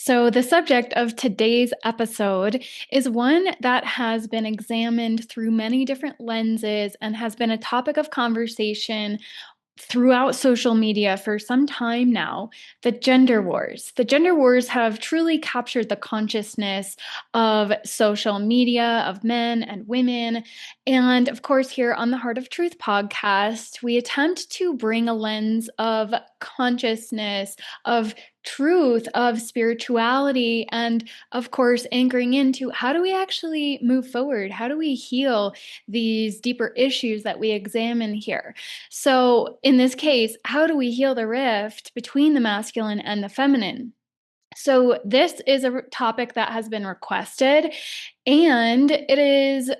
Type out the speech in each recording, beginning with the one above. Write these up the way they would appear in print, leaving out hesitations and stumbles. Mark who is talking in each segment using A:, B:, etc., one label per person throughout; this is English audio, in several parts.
A: So, the subject of today's episode is one that has been examined through many different lenses and has been a topic of conversation throughout social media for some time now, the gender wars. The gender wars have truly captured the consciousness of social media, of men and women. And of course, here on the Heart of Truth podcast, we attempt to bring a lens of consciousness, of truth, of spirituality, and of course, anchoring into how do we actually move forward? How do we heal these deeper issues that we examine here? So, in this case, how do we heal the rift between the masculine and the feminine? So, this is a topic that has been requested, and it is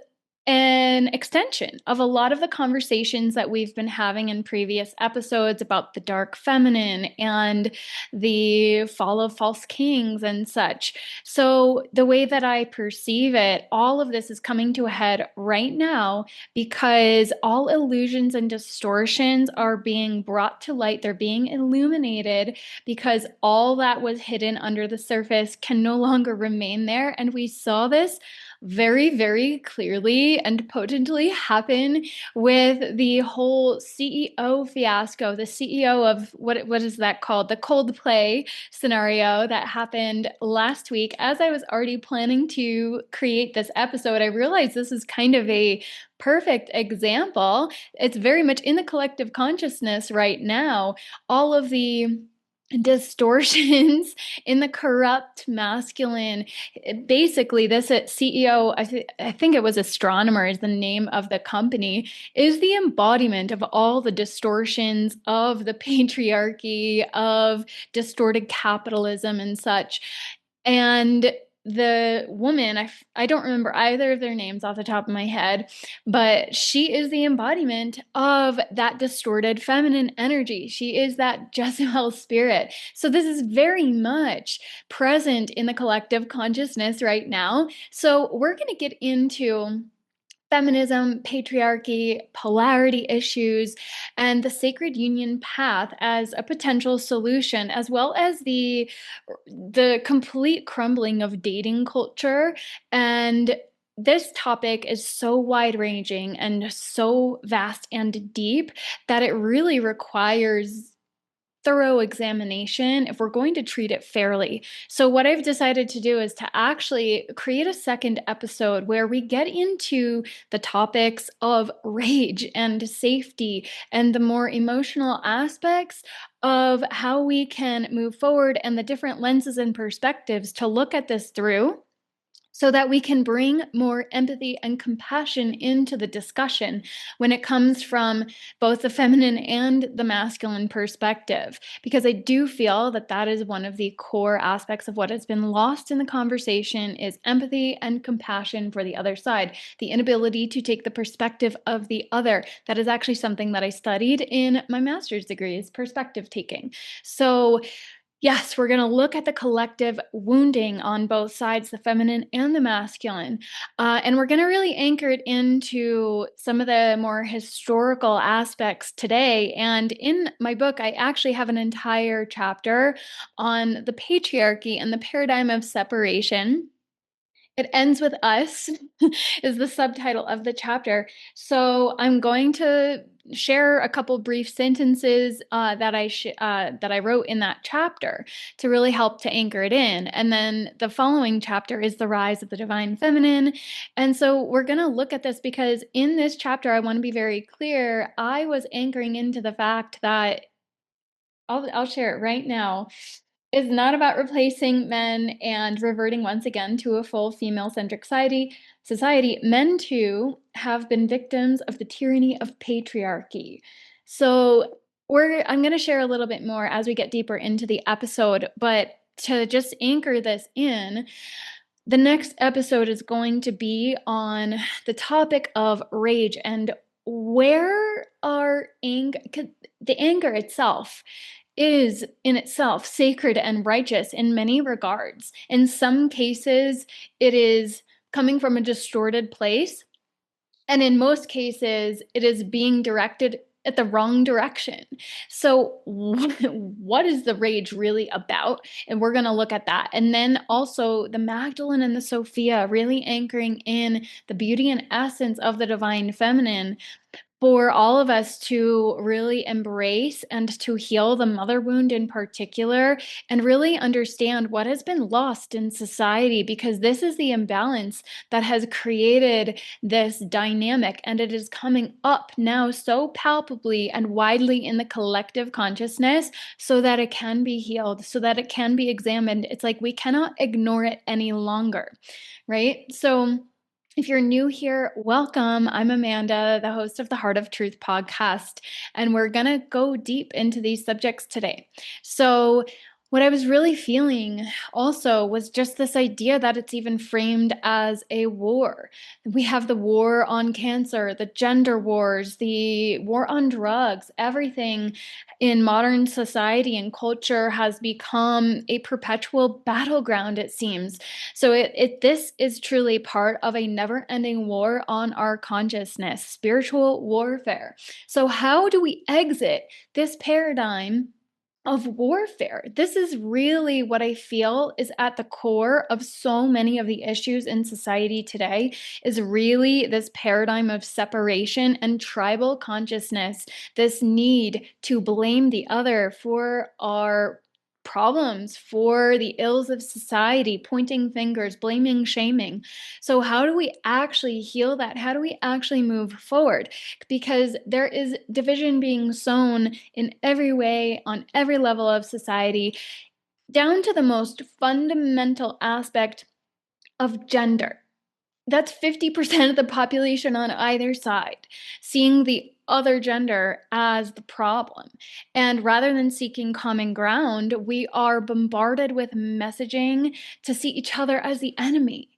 A: an extension of a lot of the conversations that we've been having in previous episodes about the dark feminine and the fall of false kings and such. So, the way that I perceive it, all of this is coming to a head right now because all illusions and distortions are being brought to light. They're being illuminated because all that was hidden under the surface can no longer remain there. And we saw this very, very clearly and potently happen with the whole CEO fiasco, the CEO of what is that called? The Coldplay scenario that happened last week. As I was already planning to create this episode, I realized this is kind of a perfect example. It's very much in the collective consciousness right now. All of the distortions in the corrupt masculine. Basically, this CEO, I think it was Astronomer is the name of the company, is the embodiment of all the distortions of the patriarchy, of distorted capitalism and such. And the woman, I don't remember either of their names off the top of my head, but she is the embodiment of that distorted feminine energy. She is that Jezebel spirit. So this is very much present in the collective consciousness right now. So we're going to get into feminism, patriarchy, polarity issues, and the sacred union path as a potential solution, as well as the complete crumbling of dating culture. And this topic is so wide-ranging and so vast and deep that it really requires thorough examination if we're going to treat it fairly. So, what I've decided to do is to actually create a second episode where we get into the topics of rage and safety and the more emotional aspects of how we can move forward and the different lenses and perspectives to look at this through, so that we can bring more empathy and compassion into the discussion when it comes from both the feminine and the masculine perspective. Because I do feel that that is one of the core aspects of what has been lost in the conversation is empathy and compassion for the other side, the inability to take the perspective of the other. That is actually something that I studied in my master's degree, is perspective taking. So yes, we're going to look at the collective wounding on both sides, the feminine and the masculine. And we're going to really anchor it into some of the more historical aspects today. And in my book, I actually have an entire chapter on the patriarchy and the paradigm of separation. It ends with us is the subtitle of the chapter. So I'm going to share a couple brief sentences that I wrote in that chapter to really help to anchor it in. And then the following chapter is the rise of the divine feminine. And so we're going to look at this because in this chapter, I want to be very clear. I was anchoring into the fact that I'll share it right now, is not about replacing men and reverting once again to a full female-centric society. Men too have been victims of the tyranny of patriarchy. So I'm going to share a little bit more as we get deeper into the episode, but to just anchor this in, the next episode is going to be on the topic of rage and where our anger, the anger itself is in itself sacred and righteous in many regards. In some cases, it is coming from a distorted place. And in most cases, it is being directed at the wrong direction. So what is the rage really about? And we're going to look at that. And then also the Magdalene and the Sophia, really anchoring in the beauty and essence of the divine feminine, for all of us to really embrace and to heal the mother wound in particular, and really understand what has been lost in society, because this is the imbalance that has created this dynamic, and it is coming up now so palpably and widely in the collective consciousness, so that it can be healed, so that it can be examined. It's like we cannot ignore it any longer, right? So if you're new here, welcome. I'm Amanda, the host of the Heart of Truth podcast, and we're going to go deep into these subjects today. So, what I was really feeling also was just this idea that it's even framed as a war. We have the war on cancer, the gender wars, the war on drugs, everything in modern society and culture has become a perpetual battleground, it seems. So this is truly part of a never-ending war on our consciousness, spiritual warfare. So how do we exit this paradigm of warfare? This is really what I feel is at the core of so many of the issues in society today, is really this paradigm of separation and tribal consciousness, this need to blame the other for our problems, for the ills of society, pointing fingers, blaming, shaming. So how do we actually heal that? How do we actually move forward? Because there is division being sown in every way, on every level of society, down to the most fundamental aspect of gender. That's 50% of the population on either side, seeing the other gender as the problem. And rather than seeking common ground, we are bombarded with messaging to see each other as the enemy.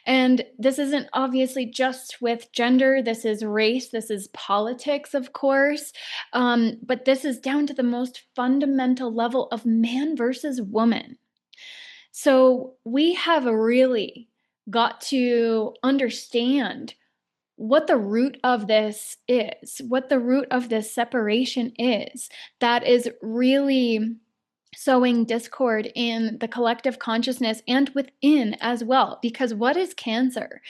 A: And this isn't obviously just with gender, this is race, this is politics, of course. But this is down to the most fundamental level of man versus woman. So we have really got to understand what the root of this is, what the root of this separation is, that is really sowing discord in the collective consciousness and within as well. Because what is cancer?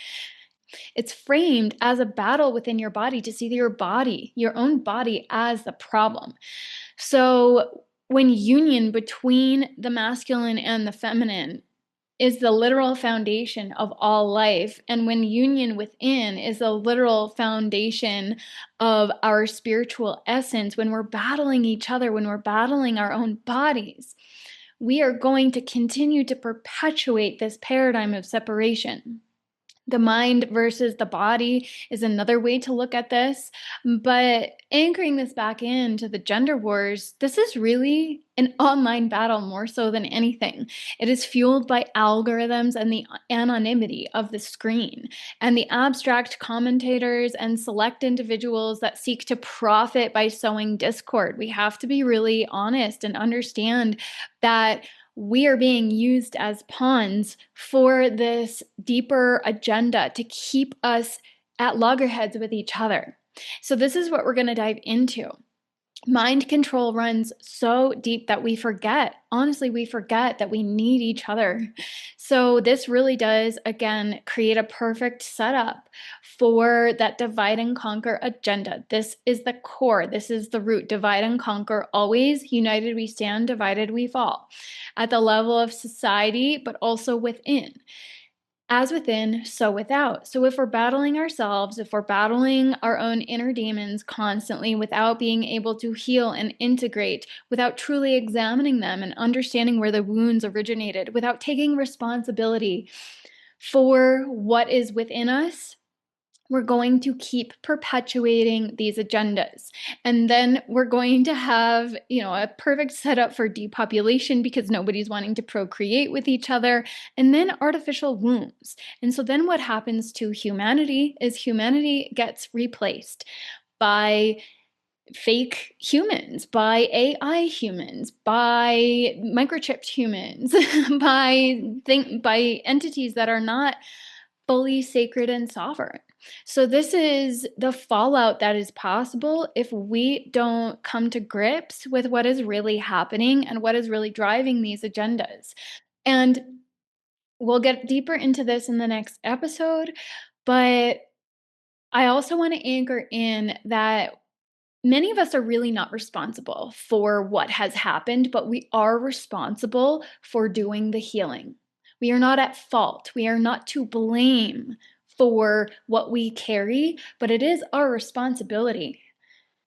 A: It's framed as a battle within your body to see your body, your own body, as the problem. So when union between the masculine and the feminine is the literal foundation of all life, and when union within is the literal foundation of our spiritual essence, when we're battling each other, when we're battling our own bodies, we are going to continue to perpetuate this paradigm of separation. The mind versus the body is another way to look at this. But anchoring this back into the gender wars, this is really an online battle more so than anything. It is fueled by algorithms and the anonymity of the screen, and the abstract commentators and select individuals that seek to profit by sowing discord. We have to be really honest and understand that we are being used as pawns for this deeper agenda to keep us at loggerheads with each other. So this is what we're going to dive into. Mind control runs so deep that we forget, honestly, we forget that we need each other. So this really does, again, create a perfect setup for that divide and conquer agenda. This is the core. This is the root. Divide and conquer always. United we stand, divided we fall. At the level of society, but also within. As within, so without. So if we're battling ourselves, if we're battling our own inner demons constantly without being able to heal and integrate, without truly examining them and understanding where the wounds originated, without taking responsibility for what is within us, we're going to keep perpetuating these agendas. And then we're going to have, a perfect setup for depopulation because nobody's wanting to procreate with each other, and then artificial wombs. And so then what happens to humanity is humanity gets replaced by fake humans, by AI humans, by microchipped humans, by entities that are not fully sacred and sovereign. So this is the fallout that is possible if we don't come to grips with what is really happening and what is really driving these agendas. And we'll get deeper into this in the next episode, but I also want to anchor in that many of us are really not responsible for what has happened, but we are responsible for doing the healing. We are not at fault. We are not to blame for what we carry, but it is our responsibility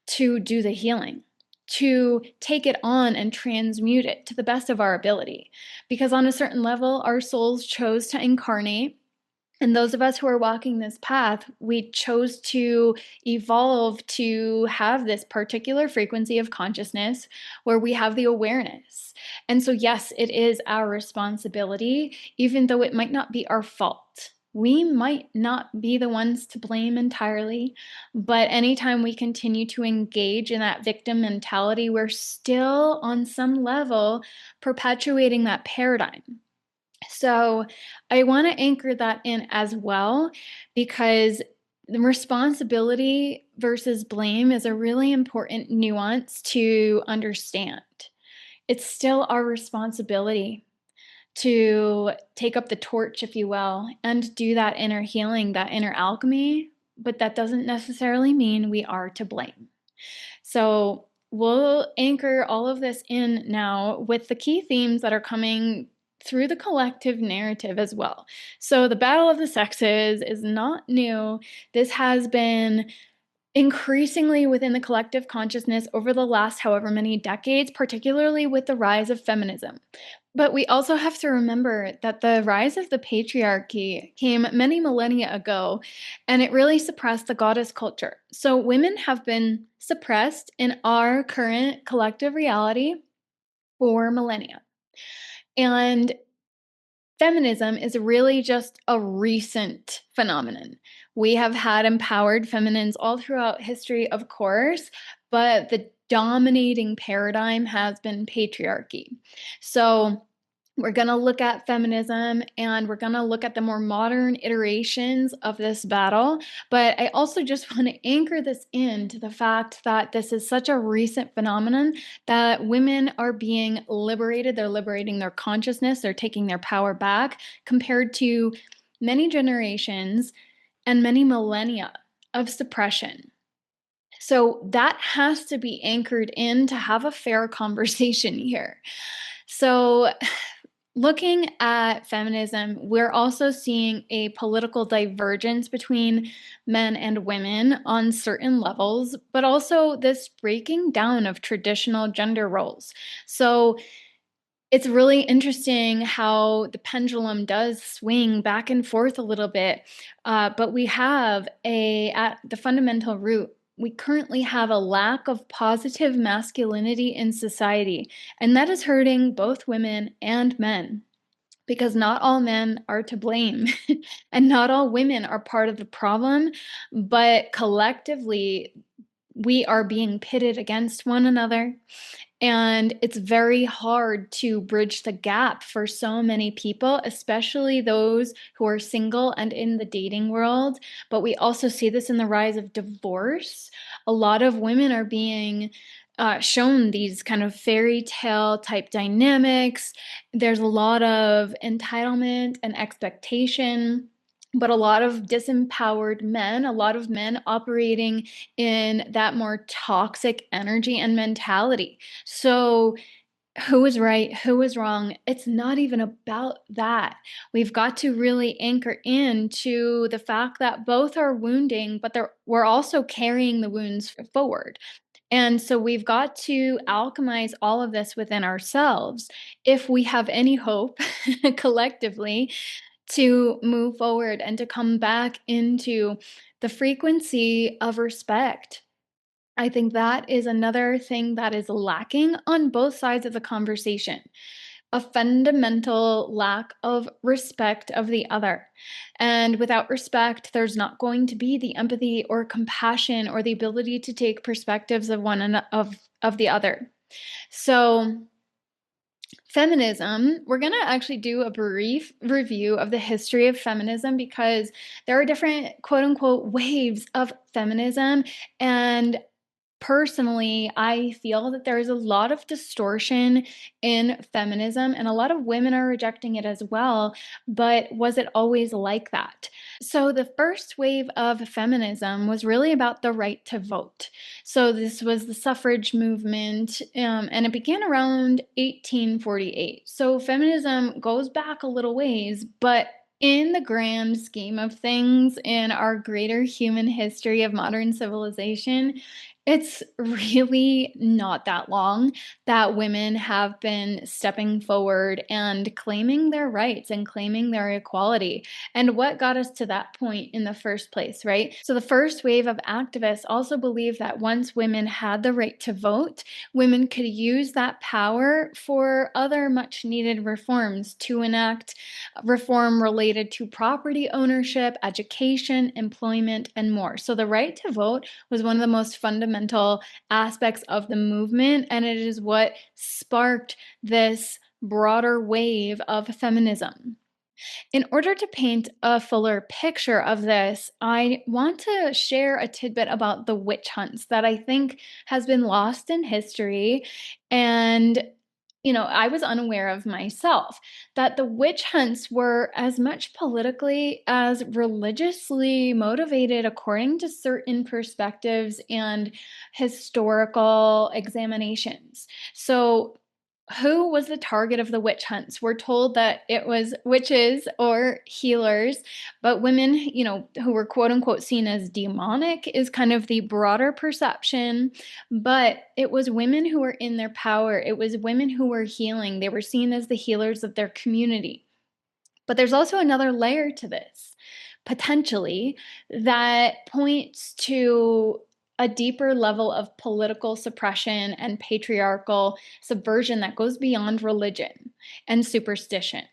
A: to do the healing, to take it on and transmute it to the best of our ability. Because on a certain level, our souls chose to incarnate. And those of us who are walking this path, we chose to evolve to have this particular frequency of consciousness where we have the awareness. And so, yes, it is our responsibility, even though it might not be our fault. We might not be the ones to blame entirely, but anytime we continue to engage in that victim mentality, we're still on some level perpetuating that paradigm. So I want to anchor that in as well, because the responsibility versus blame is a really important nuance to understand. It's still our responsibility to take up the torch, if you will, and do that inner healing, that inner alchemy, but that doesn't necessarily mean we are to blame. So we'll anchor all of this in now with the key themes that are coming through the collective narrative as well. So the battle of the sexes is not new. This has been increasingly within the collective consciousness over the last however many decades, particularly with the rise of feminism. But we also have to remember that the rise of the patriarchy came many millennia ago, and it really suppressed the goddess culture. So women have been suppressed in our current collective reality for millennia. And feminism is really just a recent phenomenon. We have had empowered feminines all throughout history, of course, but the dominating paradigm has been patriarchy. So we're going to look at feminism and we're going to look at the more modern iterations of this battle. But I also just want to anchor this into the fact that this is such a recent phenomenon that women are being liberated. They're liberating their consciousness. They're taking their power back compared to many generations and many millennia of suppression. So that has to be anchored in to have a fair conversation here. So looking at feminism, we're also seeing a political divergence between men and women on certain levels, but also this breaking down of traditional gender roles. So it's really interesting how the pendulum does swing back and forth a little bit, but we have at the fundamental root, we currently have a lack of positive masculinity in society, and that is hurting both women and men because not all men are to blame and not all women are part of the problem, but collectively we are being pitted against one another. And it's very hard to bridge the gap for so many people, especially those who are single and in the dating world. But we also see this in the rise of divorce. A lot of women are being shown these kind of fairy tale type dynamics. There's a lot of entitlement and expectation, but a lot of disempowered men, a lot of men operating in that more toxic energy and mentality. So, who is right? Who is wrong? It's not even about that. We've got to really anchor into the fact that both are wounding, but we're also carrying the wounds forward. And so we've got to alchemize all of this within ourselves if we have any hope collectively to move forward and to come back into the frequency of respect. I think that is another thing that is lacking on both sides of the conversation. A fundamental lack of respect of the other. And without respect, there's not going to be the empathy or compassion or the ability to take perspectives of one of the other. So Feminism, we're going to actually do a brief review of the history of feminism because there are different quote unquote waves of feminism. And personally, I feel that there is a lot of distortion in feminism, and a lot of women are rejecting it as well. But was it always like that? So, the first wave of feminism was really about the right to vote. So, this was the suffrage movement, and it began around 1848. So, feminism goes back a little ways, but in the grand scheme of things, in our greater human history of modern civilization, it's really not that long that women have been stepping forward and claiming their rights and claiming their equality. And what got us to that point in the first place, right? So, the first wave of activists also believed that once women had the right to vote, women could use that power for other much needed reforms to enact reform related to property ownership, education, employment, and more. So, the right to vote was one of the most fundamental aspects of the movement, and it is what sparked this broader wave of feminism. In order to paint a fuller picture of this, I want to share a tidbit about the witch hunts that I think has been lost in history. And, I was unaware of myself that the witch hunts were as much politically as religiously motivated according to certain perspectives and historical examinations. So, who was the target of the witch hunts? We're told that it was witches or healers, but women, who were quote unquote seen as demonic is kind of the broader perception. But it was women who were in their power, it was women who were healing. They were seen as the healers of their community. But there's also another layer to this, potentially, that points to a deeper level of political suppression and patriarchal subversion that goes beyond religion and superstition.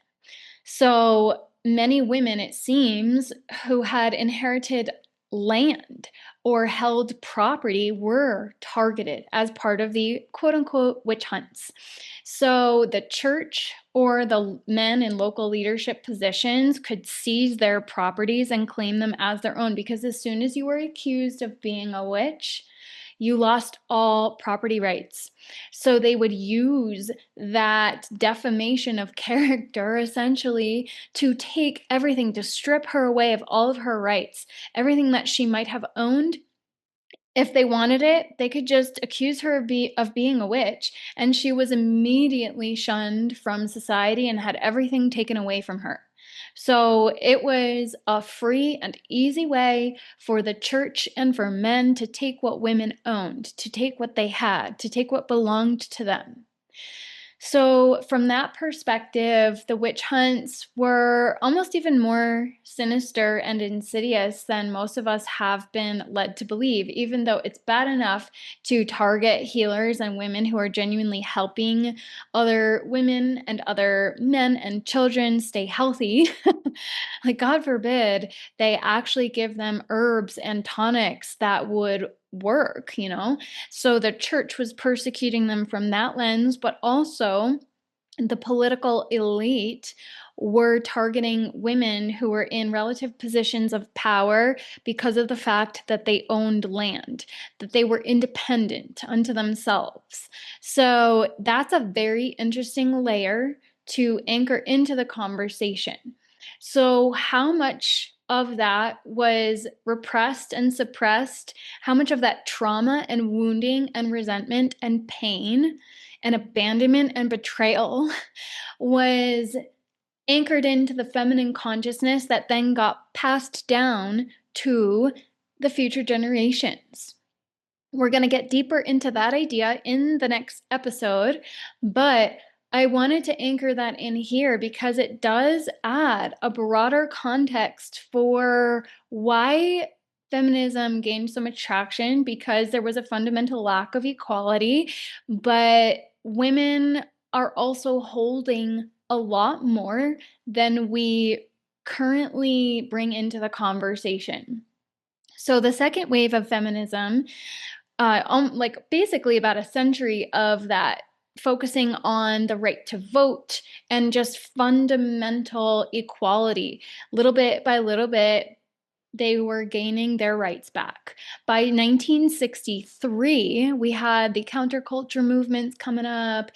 A: So many women, it seems, who had inherited land or held property were targeted as part of the quote unquote witch hunts. So the church or the men in local leadership positions could seize their properties and claim them as their own, because as soon as you were accused of being a witch, you lost all property rights. So they would use that defamation of character essentially to take everything, to strip her away of all of her rights, everything that she might have owned. If they wanted it, they could just accuse her of being a witch, and she was immediately shunned from society and had everything taken away from her. So it was a free and easy way for the church and for men to take what women owned, to take what they had, to take what belonged to them. So, from that perspective, the witch hunts were almost even more sinister and insidious than most of us have been led to believe, even though it's bad enough to target healers and women who are genuinely helping other women and other men and children stay healthy. Like, God forbid, they actually give them herbs and tonics that would work. So the church was persecuting them from that lens, but also the political elite were targeting women who were in relative positions of power because of the fact that they owned land, that they were independent unto themselves. So that's a very interesting layer to anchor into the conversation. So, how much of that was repressed and suppressed? How much of that trauma and wounding and resentment and pain and abandonment and betrayal was anchored into the feminine consciousness that then got passed down to the future generations? We're going to get deeper into that idea in the next episode, but I wanted to anchor that in here because it does add a broader context for why feminism gained so much traction, because there was a fundamental lack of equality, but women are also holding a lot more than we currently bring into the conversation. So the second wave of feminism, like basically about a century of that focusing on the right to vote and just fundamental equality. Little bit by little bit, they were gaining their rights back. By 1963, we had the counterculture movements coming up.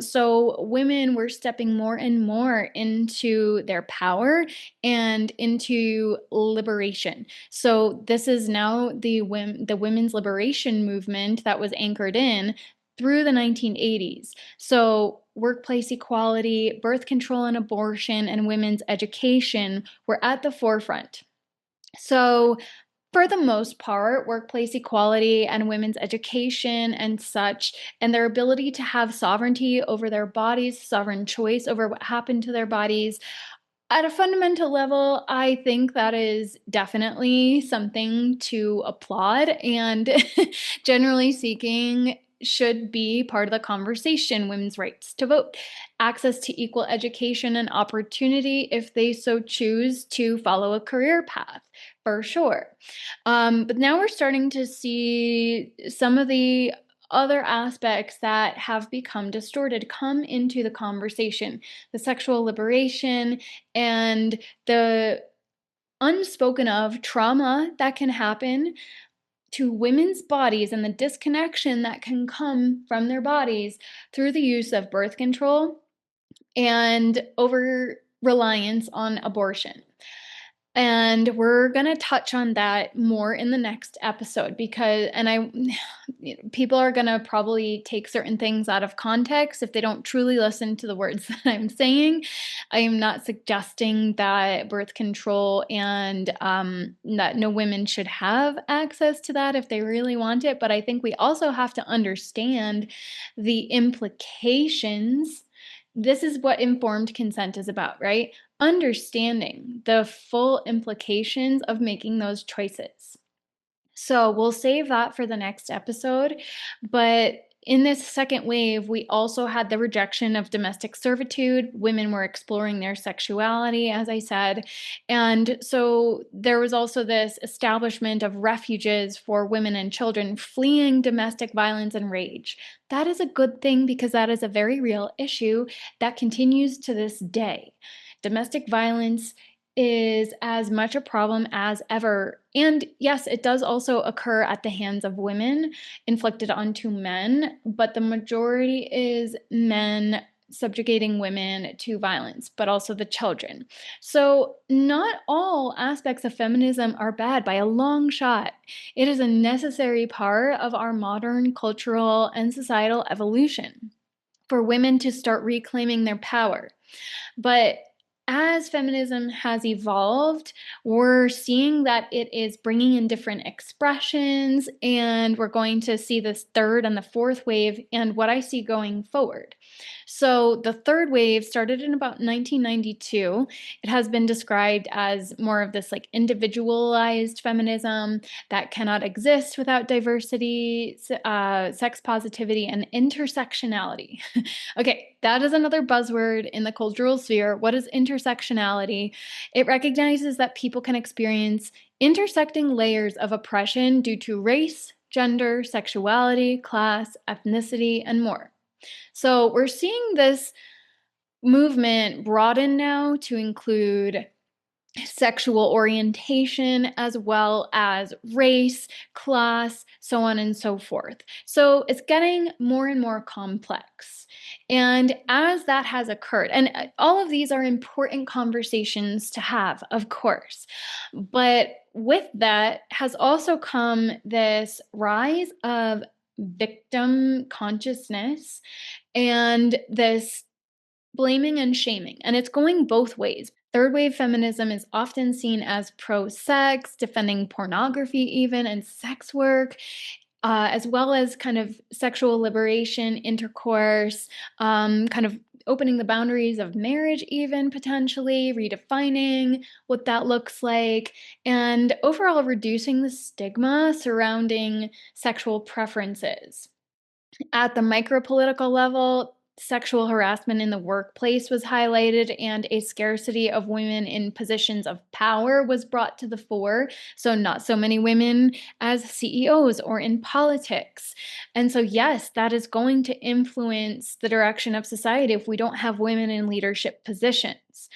A: So women were stepping more and more into their power and into liberation. So this is now the women's liberation movement that was anchored in through the 1980s. So workplace equality, birth control and abortion, and women's education were at the forefront. So, for the most part, workplace equality and women's education and such, and their ability to have sovereignty over their bodies, sovereign choice over what happened to their bodies, at a fundamental level, I think that is definitely something to applaud and generally speaking should be part of the conversation. Women's rights to vote, access to equal education and opportunity if they so choose to follow a career path, for sure. But now we're starting to see some of the other aspects that have become distorted come into the conversation. The sexual liberation and the unspoken of trauma that can happen to women's bodies and the disconnection that can come from their bodies through the use of birth control and over reliance on abortion. And we're going to touch on that more in the next episode because, people are going to probably take certain things out of context if they don't truly listen to the words that I'm saying. I am not suggesting that birth control and that no women should have access to that if they really want it. But I think we also have to understand the implications. This is what informed consent is about, right? Understanding the full implications of making those choices. So we'll save that for the next episode. But in this second wave, we also had the rejection of domestic servitude. Women were exploring their sexuality, as I said. And so there was also this establishment of refuges for women and children fleeing domestic violence and rage. That is a good thing because that is a very real issue that continues to this day. Domestic violence is as much a problem as ever. And yes, it does also occur at the hands of women, inflicted onto men, but the majority is men subjugating women to violence, but also the children. So not all aspects of feminism are bad by a long shot. It is a necessary part of our modern cultural and societal evolution for women to start reclaiming their power. But as feminism has evolved, we're seeing that it is bringing in different expressions, and we're going to see this third and the fourth wave and what I see going forward. So the third wave started in about 1992. It has been described as more of this like individualized feminism that cannot exist without diversity, sex positivity, and intersectionality. Okay, that is another buzzword in the cultural sphere. What is intersectionality? It recognizes that people can experience intersecting layers of oppression due to race, gender, sexuality, class, ethnicity, and more. So we're seeing this movement broaden now to include sexual orientation as well as race, class, so on and so forth. So it's getting more and more complex. And as that has occurred, and all of these are important conversations to have, of course, but with that has also come this rise of victim consciousness and this blaming and shaming, and it's going both ways. Third wave feminism is often seen as pro-sex, defending pornography even, and sex work, as well as kind of sexual liberation, intercourse, kind of opening the boundaries of marriage even potentially, redefining what that looks like, and overall reducing the stigma surrounding sexual preferences. At the micro-political level, sexual harassment in the workplace was highlighted, and a scarcity of women in positions of power was brought to the fore. So, not so many women as CEOs or in politics. And so, yes, that is going to influence the direction of society if we don't have women in leadership positions.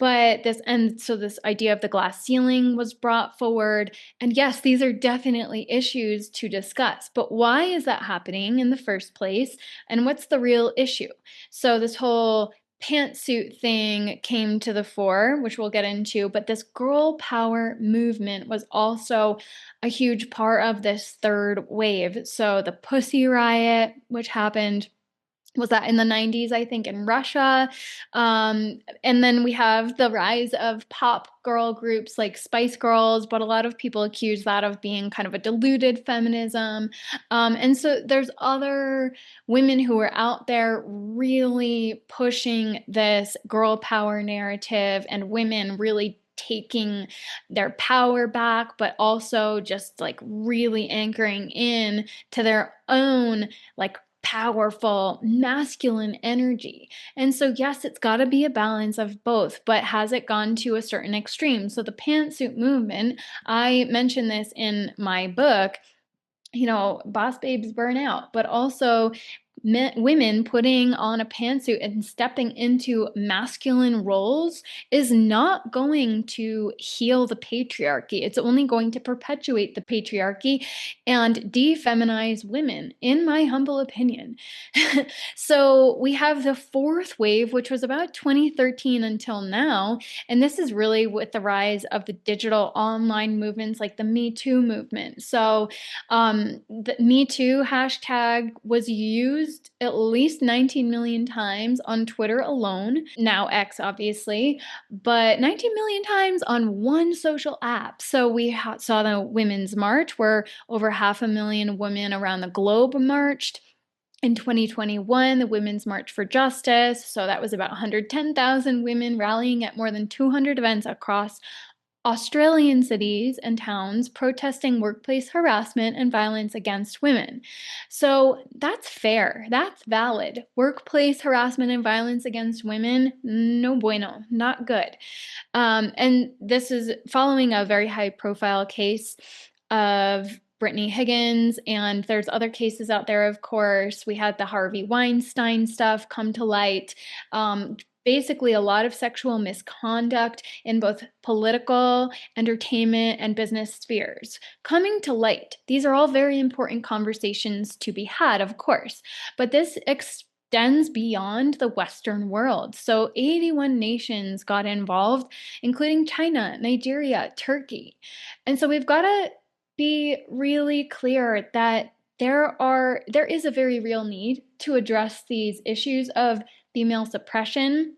A: So this idea of the glass ceiling was brought forward. And yes, these are definitely issues to discuss. But why is that happening in the first place? And what's the real issue? So this whole pantsuit thing came to the fore, which we'll get into, but this girl power movement was also a huge part of this third wave. So the Pussy Riot, which happened, was that in the 90s, I think, in Russia. And then we have the rise of pop girl groups like Spice Girls, but a lot of people accuse that of being kind of a diluted feminism. And so there's other women who are out there really pushing this girl power narrative, and women really taking their power back, but also just like really anchoring in to their own like powerful masculine energy. And so, yes, it's got to be a balance of both, but has it gone to a certain extreme? So, the pantsuit movement, I mentioned this in my book, boss babes burn out, but also women putting on a pantsuit and stepping into masculine roles is not going to heal the patriarchy. It's only going to perpetuate the patriarchy and defeminize women, in my humble opinion. So we have the fourth wave, which was about 2013 until now. And this is really with the rise of the digital online movements like the Me Too movement. So the Me Too hashtag was used at least 19 million times on Twitter alone, now X obviously, but 19 million times on one social app. So we saw the Women's March, where over 500,000 women around the globe marched. In 2021, the Women's March for Justice. So that was about 110,000 women rallying at more than 200 events across Australian cities and towns protesting workplace harassment and violence against women. So that's fair. That's valid. Workplace harassment and violence against women, no bueno, not good. And this is following a very high profile case of Brittany Higgins, and there's other cases out there, of course. We had the Harvey Weinstein stuff come to light. Basically, a lot of sexual misconduct in both political, entertainment, and business spheres coming to light. These are all very important conversations to be had, of course, but this extends beyond the Western world. So 81 nations got involved, including China, Nigeria, Turkey. And so we've got to be really clear that there is a very real need to address these issues of female suppression,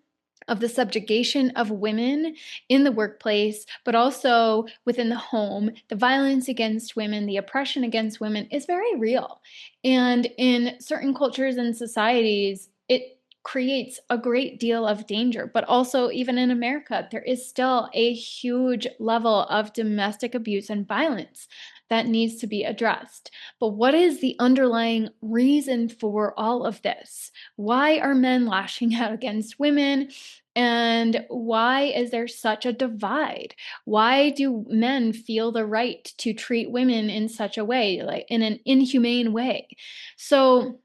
A: of the subjugation of women in the workplace, but also within the home. The violence against women, the oppression against women is very real. And in certain cultures and societies, it creates a great deal of danger. But also, even in America, there is still a huge level of domestic abuse and violence that needs to be addressed. But what is the underlying reason for all of this? Why are men lashing out against women? And why is there such a divide? Why do men feel the right to treat women in such a way, like in an inhumane way? So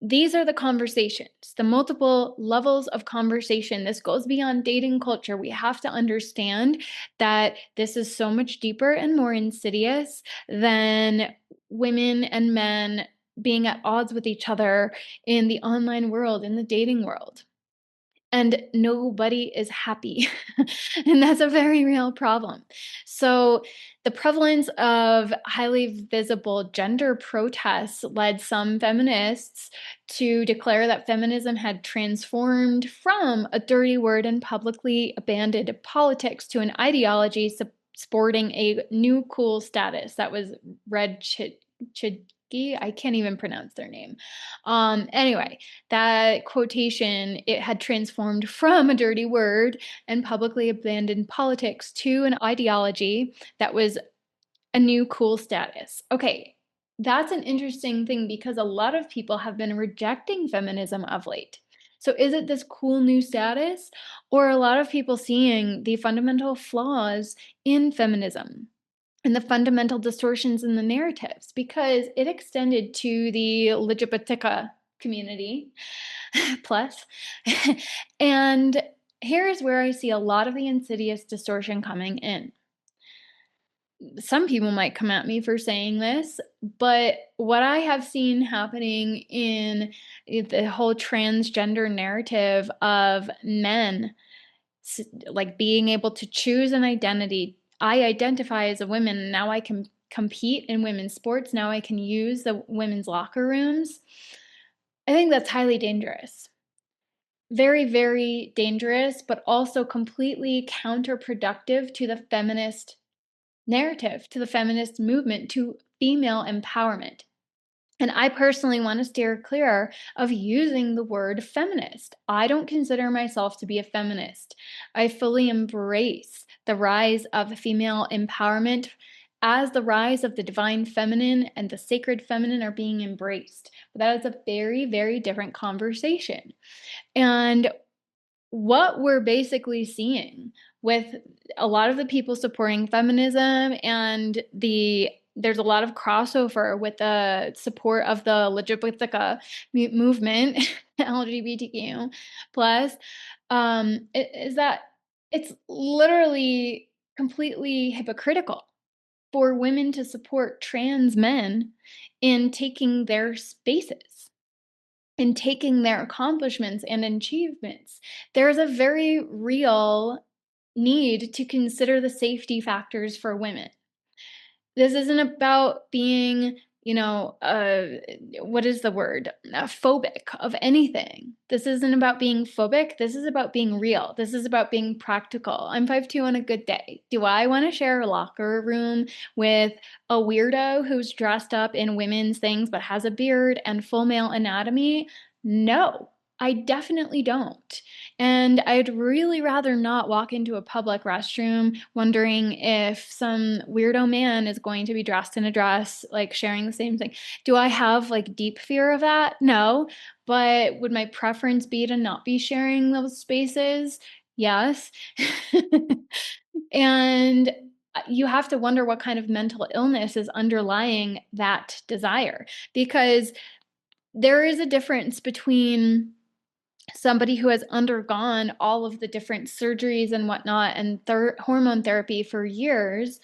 A: these are the conversations, the multiple levels of conversation. This goes beyond dating culture. We have to understand that this is so much deeper and more insidious than women and men being at odds with each other in the online world, in the dating world. And nobody is happy. And that's a very real problem. So, the prevalence of highly visible gender protests led some feminists to declare that feminism had transformed from a dirty word and publicly abandoned politics to an ideology sporting a new cool status. That was Red Chidki. I can't even pronounce their name. Anyway, that quotation, it had transformed from a dirty word and publicly abandoned politics to an ideology that was a new cool status. Okay, that's an interesting thing because a lot of people have been rejecting feminism of late. So is it this cool new status, or a lot of people seeing the fundamental flaws in feminism and the fundamental distortions in the narratives? Because it extended to the LGBTQ community plus. And here's where I see a lot of the insidious distortion coming in. Some people might come at me for saying this, but what I have seen happening in the whole transgender narrative of men, like being able to choose an identity. I identify as a woman, and now I can compete in women's sports. Now I can use the women's locker rooms. I think that's highly dangerous. Very, very dangerous, but also completely counterproductive to the feminist narrative, to the feminist movement, to female empowerment. And I personally want to steer clear of using the word feminist. I don't consider myself to be a feminist. I fully embrace the rise of female empowerment as the rise of the divine feminine and the sacred feminine are being embraced. But that is a very, very different conversation. And what we're basically seeing with a lot of the people supporting feminism and there's a lot of crossover with the support of the LGBTQ movement, LGBTQ plus, is that it's literally completely hypocritical for women to support trans men in taking their spaces, in taking their accomplishments and achievements. There's a very real need to consider the safety factors for women. This isn't about being, what is the word? Phobic of anything. This isn't about being phobic. This is about being real. This is about being practical. I'm 5'2" on a good day. Do I want to share a locker room with a weirdo who's dressed up in women's things but has a beard and full male anatomy? No, I definitely don't. And I'd really rather not walk into a public restroom wondering if some weirdo man is going to be dressed in a dress, like sharing the same thing. Do I have like deep fear of that? No. But would my preference be to not be sharing those spaces? Yes. And you have to wonder what kind of mental illness is underlying that desire, because there is a difference between somebody who has undergone all of the different surgeries and whatnot and hormone therapy for years,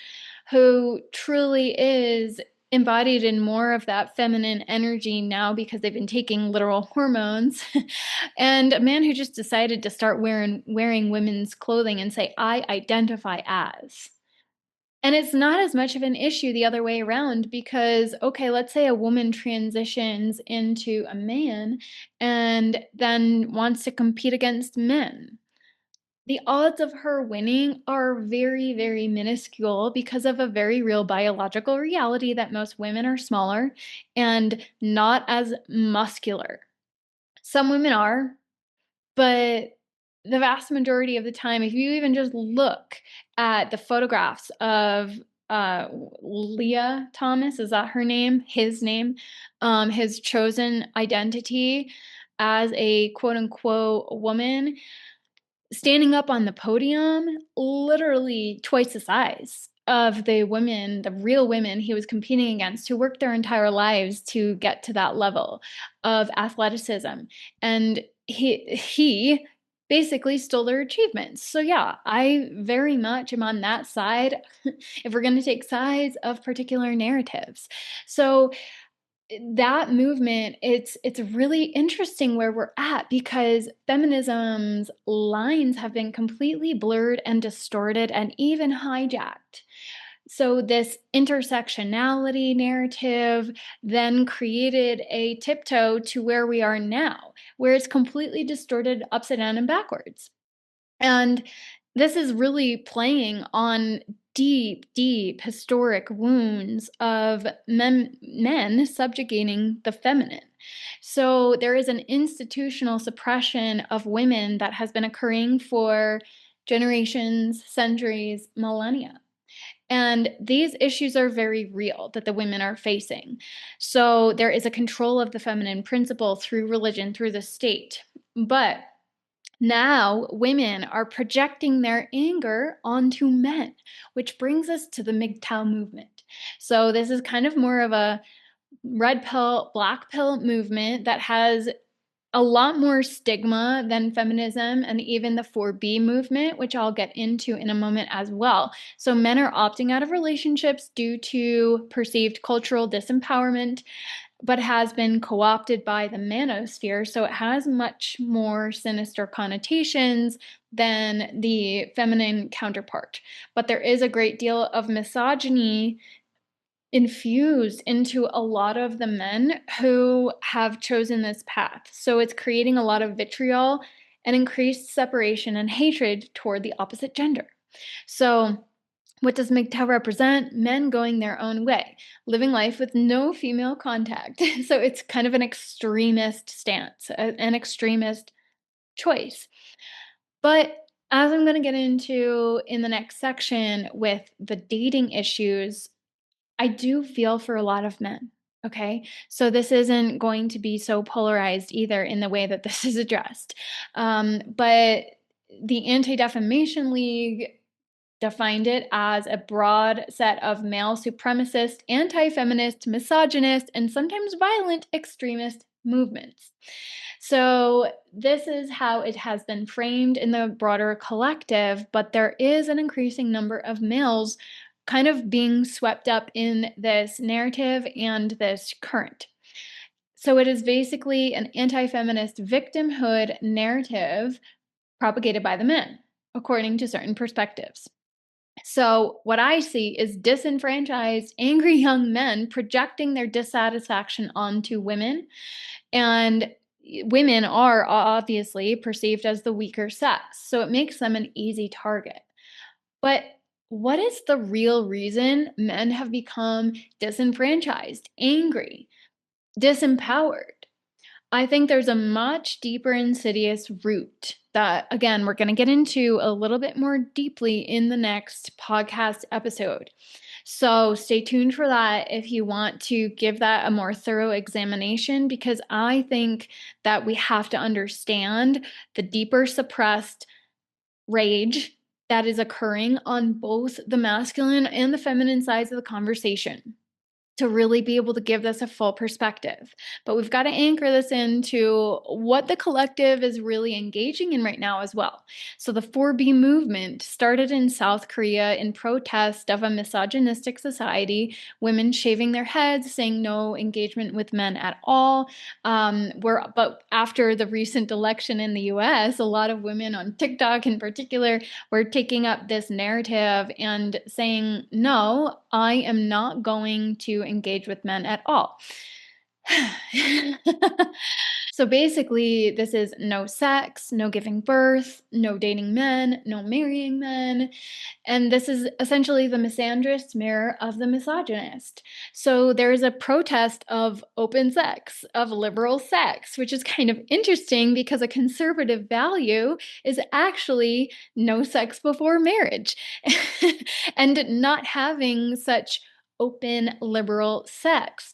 A: who truly is embodied in more of that feminine energy now because they've been taking literal hormones, and a man who just decided to start wearing women's clothing and say, I identify as. And it's not as much of an issue the other way around because, okay, let's say a woman transitions into a man and then wants to compete against men. The odds of her winning are very, very minuscule because of a very real biological reality that most women are smaller and not as muscular. Some women are, but the vast majority of the time, if you even just look at the photographs of Leah Thomas, is that her name? His name, his chosen identity as a quote unquote woman, standing up on the podium, literally twice the size of the women, the real women he was competing against, who worked their entire lives to get to that level of athleticism. And he basically stole their achievements. So yeah, I very much am on that side if we're going to take sides of particular narratives. So that movement, it's really interesting where we're at because feminism's lines have been completely blurred and distorted and even hijacked. So this intersectionality narrative then created a tiptoe to where we are now, where it's completely distorted upside down and backwards. And this is really playing on deep, deep historic wounds of men subjugating the feminine. So there is an institutional suppression of women that has been occurring for generations, centuries, millennia. And these issues are very real that the women are facing. So there is a control of the feminine principle through religion, through the state. But now women are projecting their anger onto men, which brings us to the MGTOW movement. So this is kind of more of a red pill, black pill movement that has a lot more stigma than feminism and even the 4B movement, which I'll get into in a moment as well. So men are opting out of relationships due to perceived cultural disempowerment, but has been co-opted by the manosphere. So it has much more sinister connotations than the feminine counterpart. But there is a great deal of misogyny infused into a lot of the men who have chosen this path. So it's creating a lot of vitriol and increased separation and hatred toward the opposite gender. So what does MGTOW represent? Men going their own way, living life with no female contact. So it's kind of an extremist stance, an extremist choice. But as I'm going to get into in the next section with the dating issues, I do feel for a lot of men. Okay. So this isn't going to be so polarized either in the way that this is addressed. But the Anti-Defamation League defined it as a broad set of male supremacist, anti-feminist, misogynist, and sometimes violent extremist movements. So this is how it has been framed in the broader collective, but there is an increasing number of males kind of being swept up in this narrative and this current. So it is basically an anti-feminist victimhood narrative propagated by the men, according to certain perspectives. So what I see is disenfranchised, angry young men projecting their dissatisfaction onto women, and women are obviously perceived as the weaker sex, so it makes them an easy target. But what is the real reason men have become disenfranchised, angry, disempowered? I think there's a much deeper insidious root that, again, we're going to get into a little bit more deeply in the next podcast episode. So stay tuned for that if you want to give that a more thorough examination, because I think that we have to understand the deeper suppressed rage that is occurring on both the masculine and the feminine sides of the conversation to really be able to give this a full perspective. But we've got to anchor this into what the collective is really engaging in right now as well. So the 4B movement started in South Korea in protest of a misogynistic society, women shaving their heads, saying no engagement with men at all. But after the recent election in the US, a lot of women on TikTok in particular were taking up this narrative and saying, no, I am not going to engage with men at all. So basically, this is no sex, no giving birth, no dating men, no marrying men. And this is essentially the misandrist mirror of the misogynist. So there's a protest of open sex, of liberal sex, which is kind of interesting because a conservative value is actually no sex before marriage and not having such open liberal sex.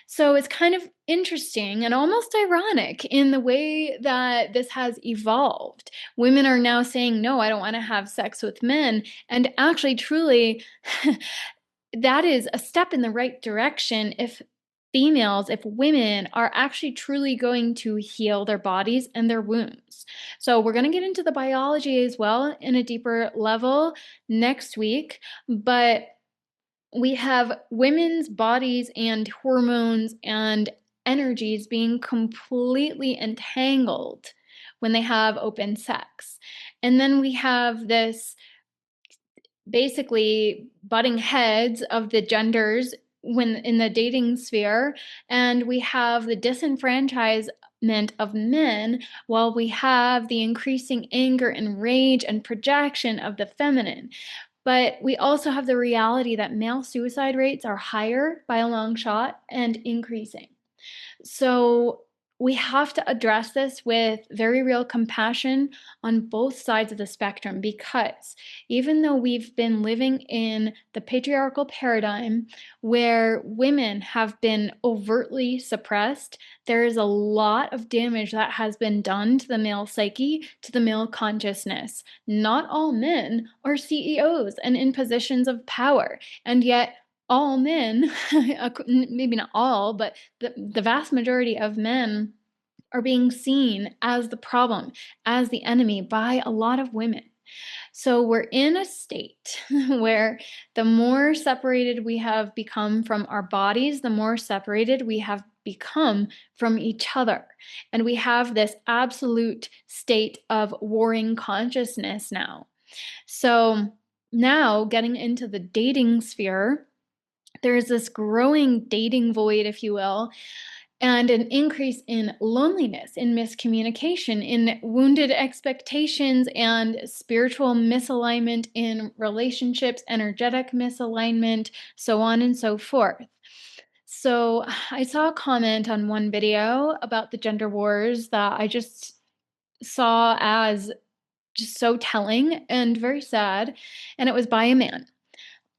A: So it's kind of interesting and almost ironic in the way that this has evolved. Women are now saying, no, I don't want to have sex with men. And actually, truly, that is a step in the right direction if women are actually truly going to heal their bodies and their wounds. So we're going to get into the biology as well in a deeper level next week, but we have women's bodies and hormones and energies being completely entangled when they have open sex. And then we have this basically butting heads of the genders when in the dating sphere, and we have the disenfranchisement of men while we have the increasing anger and rage and projection of the feminine. But we also have the reality that male suicide rates are higher by a long shot and increasing. So we have to address this with very real compassion on both sides of the spectrum, because even though we've been living in the patriarchal paradigm where women have been overtly suppressed, there is a lot of damage that has been done to the male psyche, to the male consciousness. Not all men are CEOs and in positions of power, and yet all men, maybe not all, but the vast majority of men are being seen as the problem, as the enemy by a lot of women. So we're in a state where the more separated we have become from our bodies, the more separated we have become from each other. And we have this absolute state of warring consciousness now. So now, getting into the dating sphere, there's this growing dating void, if you will, and an increase in loneliness, in miscommunication, in wounded expectations, and spiritual misalignment in relationships, energetic misalignment, so on and so forth. So I saw a comment on one video about the gender wars that I just saw as just so telling and very sad, and it was by a man.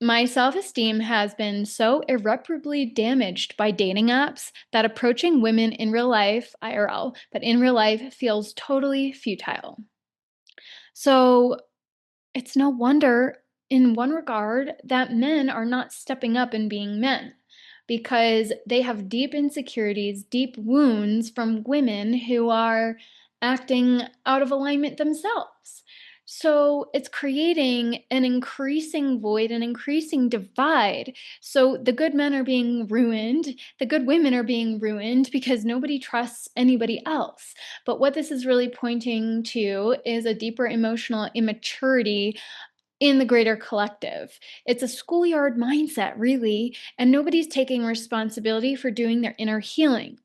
A: My self-esteem has been so irreparably damaged by dating apps that approaching women in real life, IRL, but in real life feels totally futile. So it's no wonder, in one regard, that men are not stepping up and being men, because they have deep insecurities, deep wounds from women who are acting out of alignment themselves. So it's creating an increasing void, an increasing divide. So the good men are being ruined, the good women are being ruined because nobody trusts anybody else. But what this is really pointing to is a deeper emotional immaturity in the greater collective. It's a schoolyard mindset, really, and nobody's taking responsibility for doing their inner healing.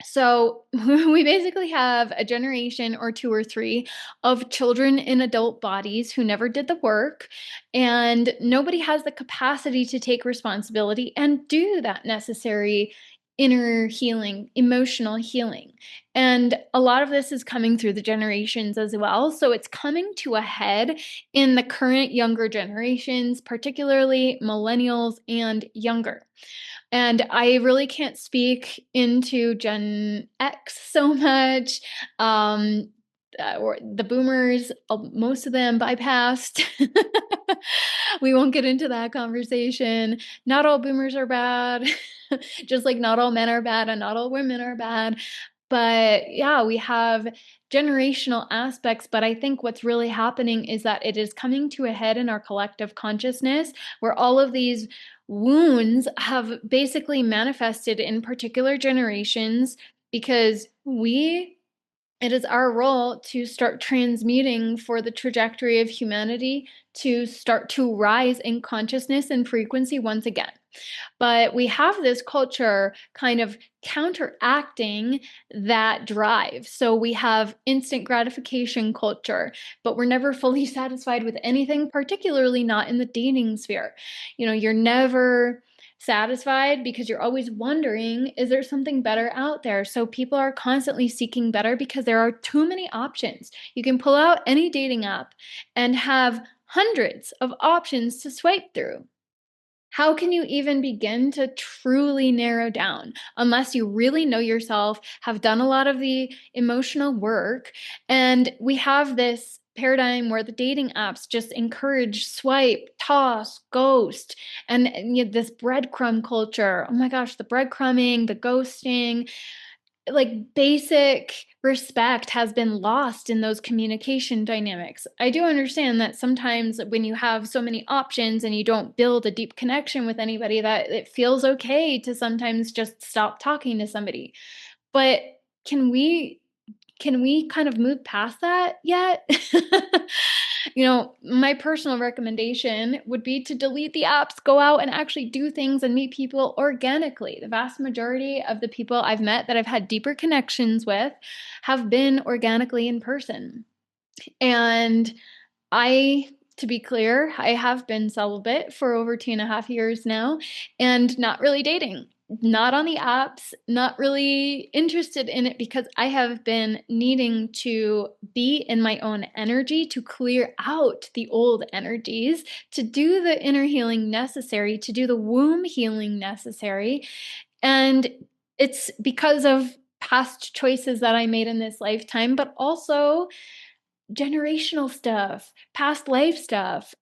A: So we basically have a generation or two or three of children in adult bodies who never did the work, and nobody has the capacity to take responsibility and do that necessary inner healing, emotional healing. And a lot of this is coming through the generations as well. So it's coming to a head in the current younger generations, particularly millennials and younger. And I really can't speak into Gen X so much. Or the boomers, most of them bypassed. We won't get into that conversation. Not all boomers are bad, just like not all men are bad and not all women are bad. But yeah, we have generational aspects. But I think what's really happening is that it is coming to a head in our collective consciousness where all of these wounds have basically manifested in particular generations because it is our role to start transmuting for the trajectory of humanity to start to rise in consciousness and frequency once again. But we have this culture kind of counteracting that drive. So we have instant gratification culture, but we're never fully satisfied with anything, particularly not in the dating sphere. You're never satisfied because you're always wondering, is there something better out there? So people are constantly seeking better because there are too many options. You can pull out any dating app and have hundreds of options to swipe through. How can you even begin to truly narrow down unless you really know yourself, have done a lot of the emotional work? And we have this paradigm where the dating apps just encourage swipe, toss, ghost, and this breadcrumb culture. Oh my gosh, the breadcrumbing, the ghosting, like basic respect has been lost in those communication dynamics. I do understand that sometimes when you have so many options and you don't build a deep connection with anybody, that it feels okay to sometimes just stop talking to somebody. But can we kind of move past that yet? My personal recommendation would be to delete the apps, go out and actually do things and meet people organically. The vast majority of the people I've met that I've had deeper connections with have been organically in person. And to be clear, I have been celibate for over 2.5 years now and not really dating. not on the apps, not really interested in it because I have been needing to be in my own energy to clear out the old energies, to do the inner healing necessary, to do the womb healing necessary. And it's because of past choices that I made in this lifetime, but also generational stuff, past life stuff.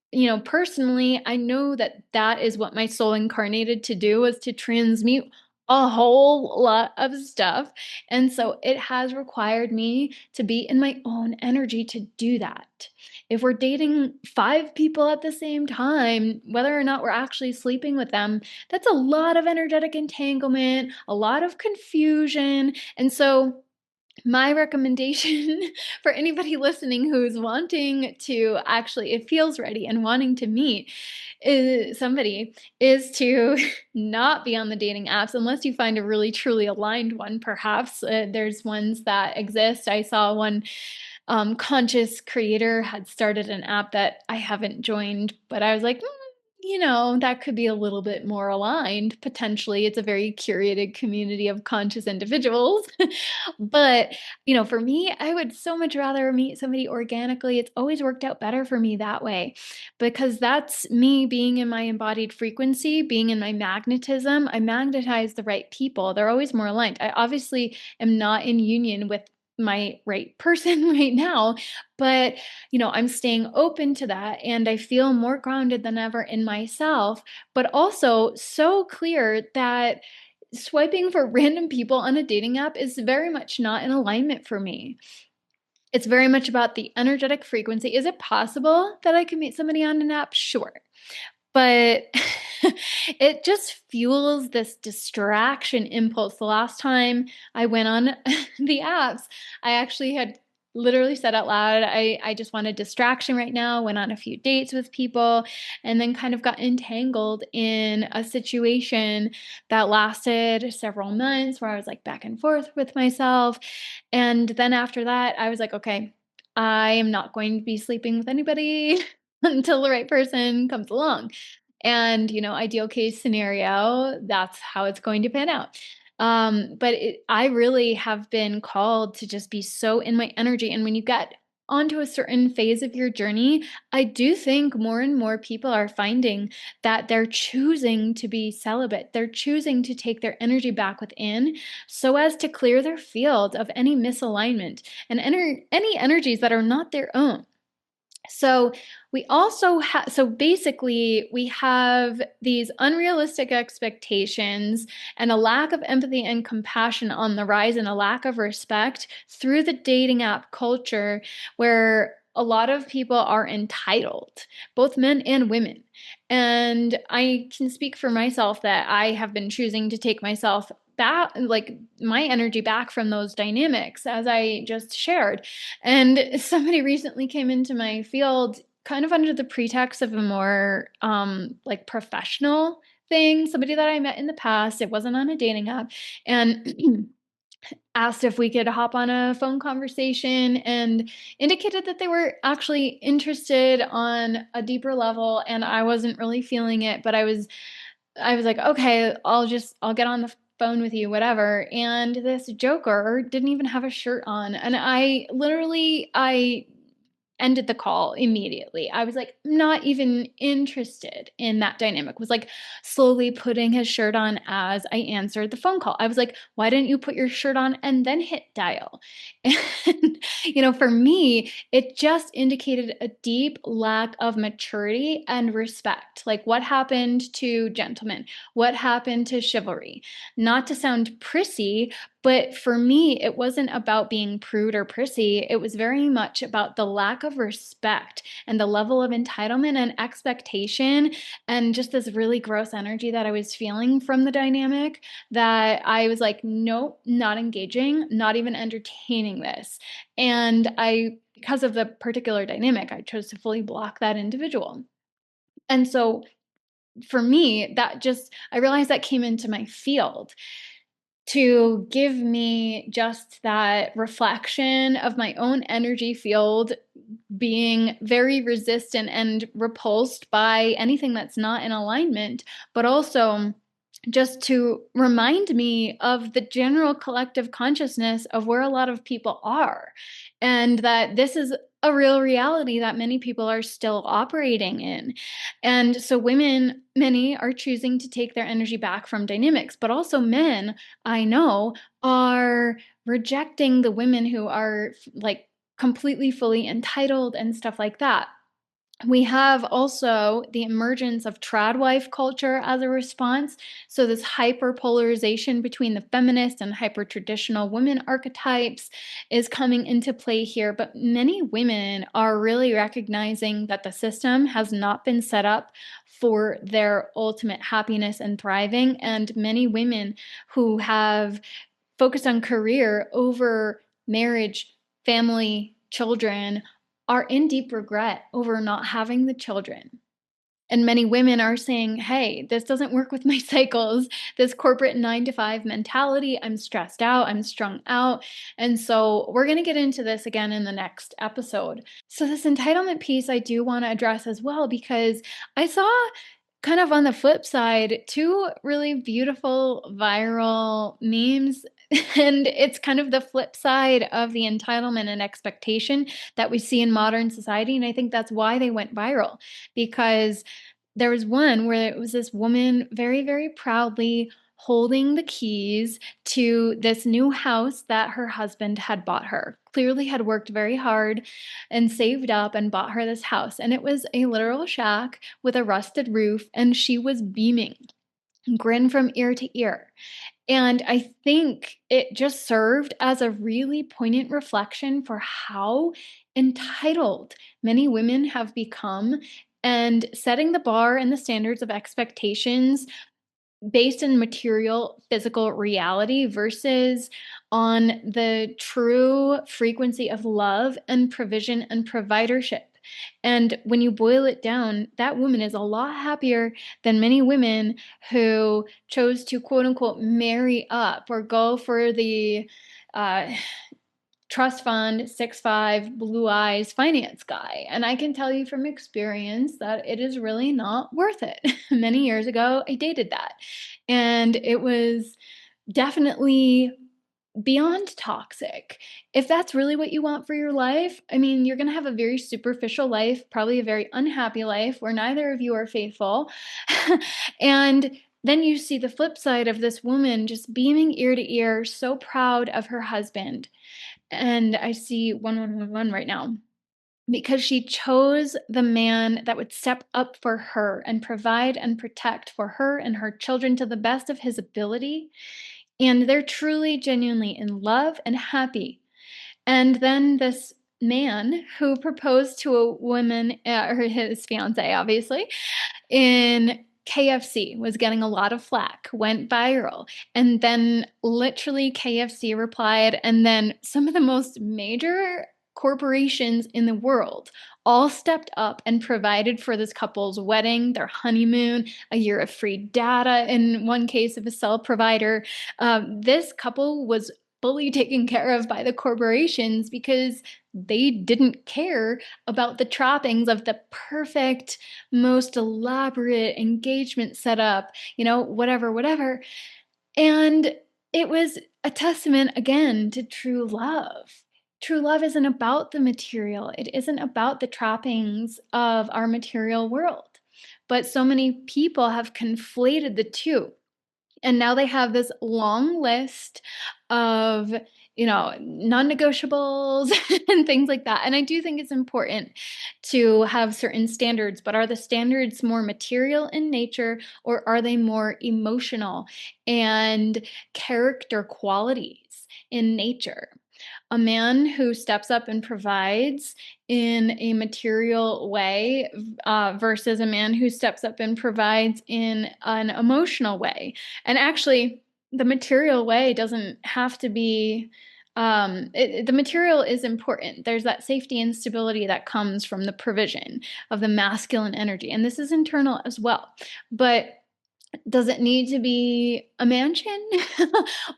A: Personally, I know that that is what my soul incarnated to do, was to transmute a whole lot of stuff. And so it has required me to be in my own energy to do that. If we're dating 5 people at the same time, whether or not we're actually sleeping with them, that's a lot of energetic entanglement, a lot of confusion. And so my recommendation for anybody listening who's wanting to actually, it feels ready and wanting to meet somebody, is to not be on the dating apps unless you find a really truly aligned one. Perhaps there's ones that exist. I saw one conscious creator had started an app that I haven't joined, but I was like, that could be a little bit more aligned. Potentially, it's a very curated community of conscious individuals. But, for me, I would so much rather meet somebody organically. It's always worked out better for me that way because that's me being in my embodied frequency, being in my magnetism. I magnetize the right people. They're always more aligned. I obviously am not in union with my right person right now, but I'm staying open to that and I feel more grounded than ever in myself, but also so clear that swiping for random people on a dating app is very much not in alignment for me. It's very much about the energetic frequency. Is it possible that I can meet somebody on an app? Sure. But it just fuels this distraction impulse. The last time I went on the apps, I actually had literally said out loud, I just want a distraction right now, went on a few dates with people, and then kind of got entangled in a situation that lasted several months where I was like back and forth with myself. And then after that, I was like, okay, I am not going to be sleeping with anybody until the right person comes along. And, ideal case scenario, that's how it's going to pan out. But I really have been called to just be so in my energy. And when you get onto a certain phase of your journey, I do think more and more people are finding that they're choosing to be celibate. They're choosing to take their energy back within so as to clear their field of any misalignment and any energies that are not their own. So we also have, so basically we have these unrealistic expectations and a lack of empathy and compassion on the rise, and a lack of respect through the dating app culture, where a lot of people are entitled, both men and women. And I can speak for myself that I have been choosing to take myself back, like my energy back from those dynamics, as I just shared. And somebody recently came into my field kind of under the pretext of a more like professional thing, somebody that I met in the past. It wasn't on a dating app. And asked if we could hop on a phone conversation and indicated that they were actually interested on a deeper level, and I wasn't really feeling it, but I was like, okay, I'll get on the phone with you, whatever. And this joker didn't even have a shirt on. And I ended the call immediately. I was like, not even interested in that dynamic. Was like slowly putting his shirt on as I answered the phone call. I was like, why didn't you put your shirt on and then hit dial? And, for me, it just indicated a deep lack of maturity and respect. Like, what happened to gentlemen? What happened to chivalry? Not to sound prissy, but for me, it wasn't about being prude or prissy. It was very much about the lack of respect and the level of entitlement and expectation, and just this really gross energy that I was feeling from the dynamic, that I was like, nope, not engaging, not even entertaining this. And because of the particular dynamic, I chose to fully block that individual. And so for me, I realized that came into my field to give me just that reflection of my own energy field being very resistant and repulsed by anything that's not in alignment, but also just to remind me of the general collective consciousness of where a lot of people are, and that this is a real reality that many people are still operating in. And so women, many are choosing to take their energy back from dynamics, but also men, I know, are rejecting the women who are like completely fully entitled and stuff like that. We have also the emergence of tradwife culture as a response. So, this hyperpolarization between the feminist and hyper traditional women archetypes is coming into play here. But many women are really recognizing that the system has not been set up for their ultimate happiness and thriving. And many women who have focused on career over marriage, family, children are in deep regret over not having the children. And many women are saying, hey, this doesn't work with my cycles. This corporate 9 to 5 mentality, I'm stressed out, I'm strung out. And so we're going to get into this again in the next episode. So, this entitlement piece I do want to address as well, because I saw kind of on the flip side, two really beautiful viral memes. And it's kind of the flip side of the entitlement and expectation that we see in modern society. And I think that's why they went viral, because there was one where it was this woman very, very proudly holding the keys to this new house that her husband had bought her. Clearly had worked very hard and saved up and bought her this house. And it was a literal shack with a rusted roof, and she was beaming, grin from ear to ear. And I think it just served as a really poignant reflection for how entitled many women have become, and setting the bar and the standards of expectations based in material physical reality versus on the true frequency of love and provision and providership. And when you boil it down, that woman is a lot happier than many women who chose to quote unquote marry up or go for the uh, trust fund 6'5" blue eyes finance guy. And I can tell you from experience that it is really not worth it. Many years ago, I dated that, and it was definitely beyond toxic. If that's really what you want for your life, I mean, you're going to have a very superficial life, probably a very unhappy life where neither of you are faithful. And then you see the flip side of this woman just beaming ear to ear, so proud of her husband. And I see 1111 right now, because she chose the man that would step up for her and provide and protect for her and her children to the best of his ability. And they're truly, genuinely in love and happy. And then this man who proposed to a woman, or his fiance, obviously, in KFC was getting a lot of flack, went viral. And then literally KFC replied, and then some of the most major corporations in the world all stepped up and provided for this couple's wedding, their honeymoon, a year of free data in one case of a cell provider. This couple was fully taken care of by the corporations because they didn't care about the trappings of the perfect, most elaborate engagement setup, whatever, whatever. And it was a testament again to true love. True love isn't about the material, it isn't about the trappings of our material world. But so many people have conflated the two. And now they have this long list of, non-negotiables and things like that. And I do think it's important to have certain standards, but are the standards more material in nature, or are they more emotional and character qualities in nature? A man who steps up and provides in a material way versus a man who steps up and provides in an emotional way. And actually, the material way doesn't have to be. The material is important. There's that safety and stability that comes from the provision of the masculine energy. And this is internal as well. But does it need to be a mansion?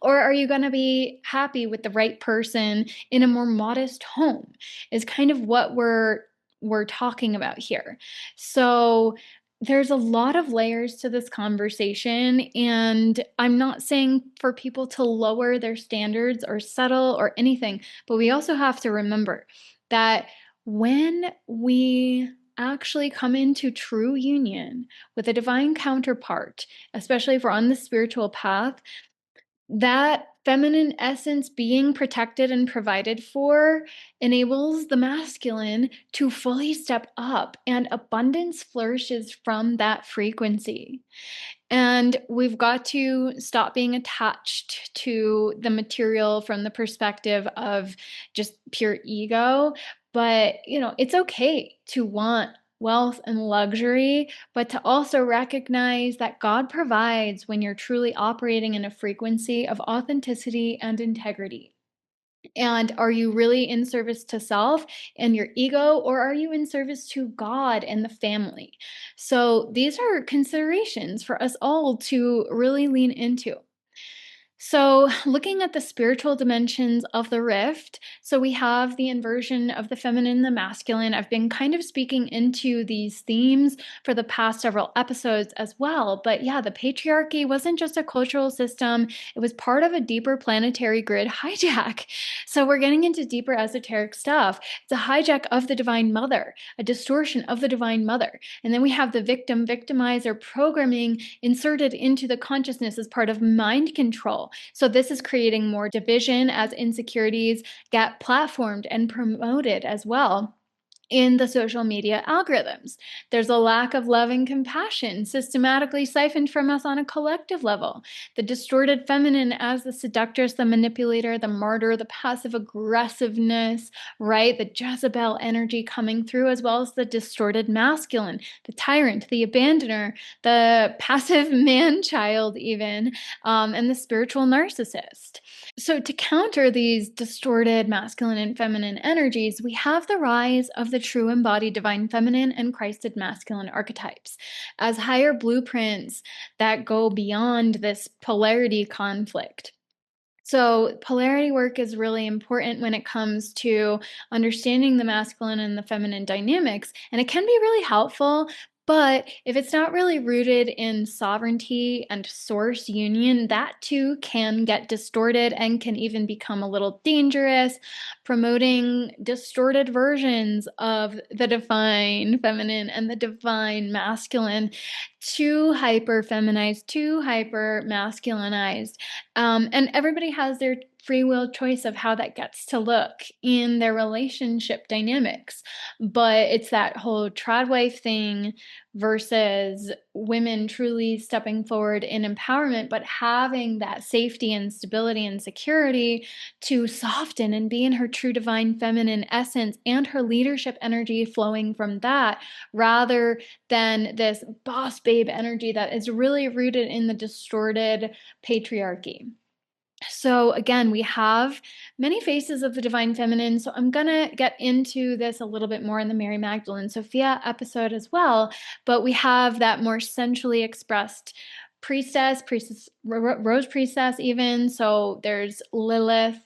A: Or are you going to be happy with the right person in a more modest home? Is kind of what we're talking about here. So There's a lot of layers to this conversation, and I'm not saying for people to lower their standards or settle or anything, but we also have to remember that when we actually come into true union with a divine counterpart, especially if we're on the spiritual path, that feminine essence being protected and provided for enables the masculine to fully step up, and abundance flourishes from that frequency. And we've got to stop being attached to the material from the perspective of just pure ego. But, it's okay to want wealth and luxury, but to also recognize that God provides when you're truly operating in a frequency of authenticity and integrity. And are you really in service to self and your ego, or are you in service to God and the family? So these are considerations for us all to really lean into. So, looking at the spiritual dimensions of the rift, so we have the inversion of the feminine and the masculine. I've been kind of speaking into these themes for the past several episodes as well. But yeah, the patriarchy wasn't just a cultural system, it was part of a deeper planetary grid hijack. So, we're getting into deeper esoteric stuff. It's a hijack of the divine mother, a distortion of the divine mother. And then we have the victim victimizer programming inserted into the consciousness as part of mind control. So this is creating more division as insecurities get platformed and promoted as well in the social media algorithms. There's a lack of love and compassion systematically siphoned from us on a collective level. The distorted feminine as the seductress, the manipulator, the martyr, the passive aggressiveness, right? The Jezebel energy coming through, as well as the distorted masculine, the tyrant, the abandoner, the passive man child, even, and the spiritual narcissist. So, to counter these distorted masculine and feminine energies, we have the rise of the true embodied divine feminine and Christed masculine archetypes as higher blueprints that go beyond this polarity conflict. So, polarity work is really important when it comes to understanding the masculine and the feminine dynamics, and it can be really helpful. But if it's not really rooted in sovereignty and source union, that too can get distorted and can even become a little dangerous, promoting distorted versions of the divine feminine and the divine masculine, too hyper feminized, too hyper masculinized. And everybody has their free will choice of how that gets to look in their relationship dynamics. But it's that whole trad wife thing versus women truly stepping forward in empowerment, but having that safety and stability and security to soften and be in her true divine feminine essence and her leadership energy flowing from that, rather than this boss babe energy that is really rooted in the distorted patriarchy. So again, we have many faces of the divine feminine. So I'm going to get into this a little bit more in the Mary Magdalene Sophia episode as well. But we have that more sensually expressed priestess, rose priestess even. So there's Lilith,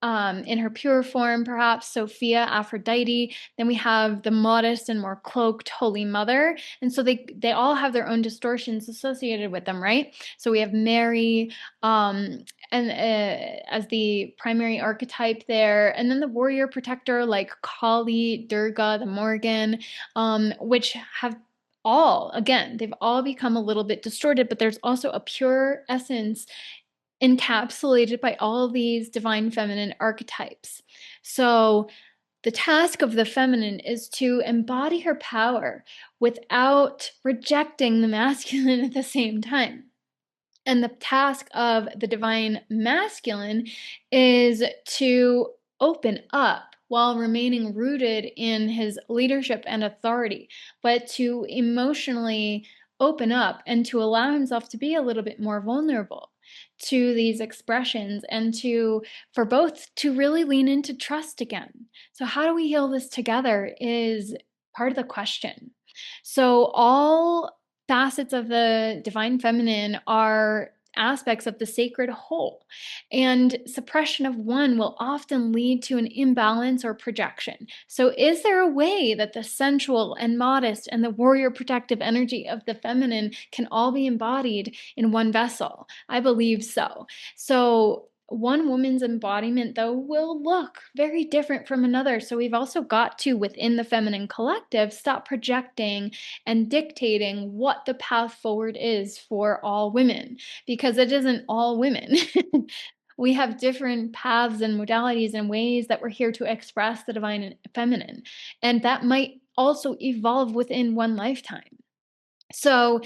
A: in her pure form, perhaps Sophia, Aphrodite. Then we have the modest and more cloaked Holy Mother, and so they all have their own distortions associated with them, right? So we have Mary, and as the primary archetype there, and then the warrior protector like Kali, Durga, the Morgan, which have they've all become a little bit distorted, but there's also a pure essence encapsulated by all these divine feminine archetypes. So, the task of the feminine is to embody her power without rejecting the masculine at the same time. And the task of the divine masculine is to open up while remaining rooted in his leadership and authority, but to emotionally open up and to allow himself to be a little bit more vulnerable to these expressions, and for both to really lean into trust again. So how do we heal this together is part of the question. So all facets of the divine feminine are aspects of the sacred whole. And suppression of one will often lead to an imbalance or projection. So, is there a way that the sensual and modest and the warrior protective energy of the feminine can all be embodied in one vessel? I believe so. So, one woman's embodiment, though, will look very different from another. So, we've also got to, within the feminine collective, stop projecting and dictating what the path forward is for all women, because it isn't all women. We have different paths and modalities and ways that we're here to express the divine and feminine. And that might also evolve within one lifetime. So,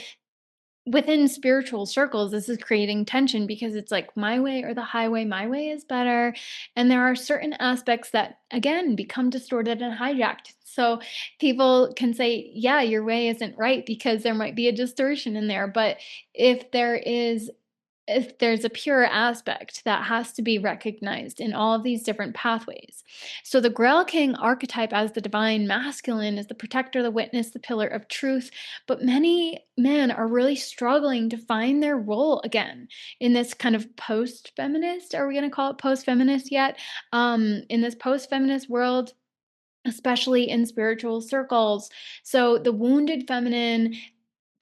A: within spiritual circles, this is creating tension because it's like my way or the highway, my way is better. And there are certain aspects that, again, become distorted and hijacked. So people can say, yeah, your way isn't right because there might be a distortion in there. But if there is if there's a pure aspect that has to be recognized in all of these different pathways. So the Grail King archetype as the divine masculine is the protector, the witness, the pillar of truth. But many men are really struggling to find their role again in this kind of post-feminist. Are we going to call it post-feminist yet? In this post-feminist world, especially in spiritual circles. So the wounded feminine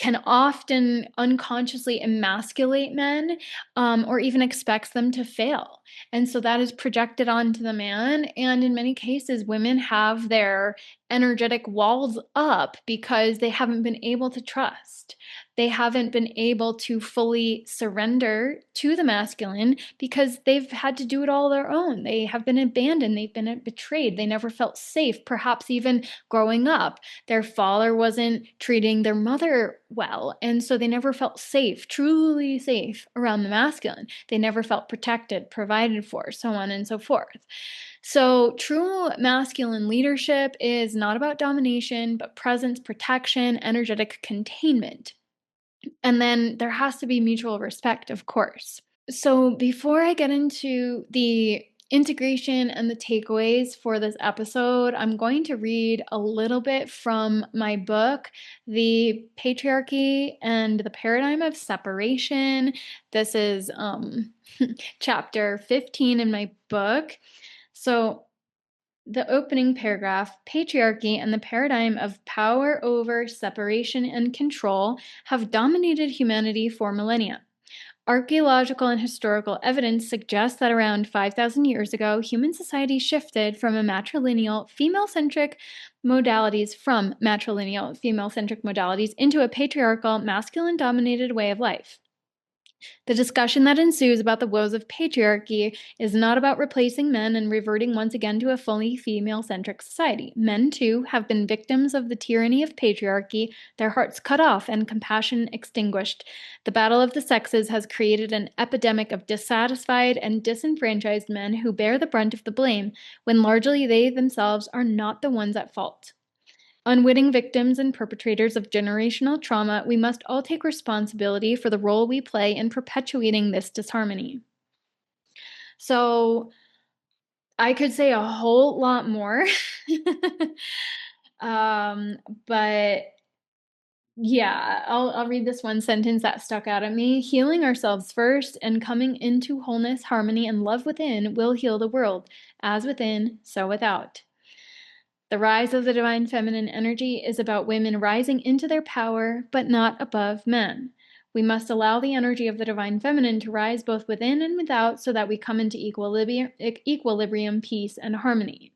A: can often unconsciously emasculate men, or even expects them to fail. And so that is projected onto the man. And in many cases, women have their energetic walls up because they haven't been able to trust. They haven't been able to fully surrender to the masculine because they've had to do it all their own. They have been abandoned. They've been betrayed. They never felt safe, perhaps even growing up. Their father wasn't treating their mother well, and so they never felt safe, truly safe around the masculine. They never felt protected, provided for, so on and so forth. So, true masculine leadership is not about domination, but presence, protection, energetic containment. And then there has to be mutual respect, of course. So, before I get into the integration and the takeaways for this episode, I'm going to read a little bit from my book, The Patriarchy and the Paradigm of Separation. This is chapter 15 in my book. So, the opening paragraph, patriarchy and the paradigm of power over separation and control have dominated humanity for millennia. Archaeological and historical evidence suggests that around 5,000 years ago, human society shifted from matrilineal female-centric modalities into a patriarchal masculine-dominated way of life. The discussion that ensues about the woes of patriarchy is not about replacing men and reverting once again to a fully female-centric society. Men, too, have been victims of the tyranny of patriarchy, their hearts cut off and compassion extinguished. The battle of the sexes has created an epidemic of dissatisfied and disenfranchised men who bear the brunt of the blame, when largely they themselves are not the ones at fault. Unwitting victims and perpetrators of generational trauma, we must all take responsibility for the role we play in perpetuating this disharmony. So, I could say a whole lot more, but yeah, I'll read this one sentence that stuck out at me. Healing ourselves first and coming into wholeness, harmony, and love within will heal the world, as within, so without. The rise of the divine feminine energy is about women rising into their power, but not above men. We must allow the energy of the divine feminine to rise both within and without so that we come into equilibrium, peace, and harmony.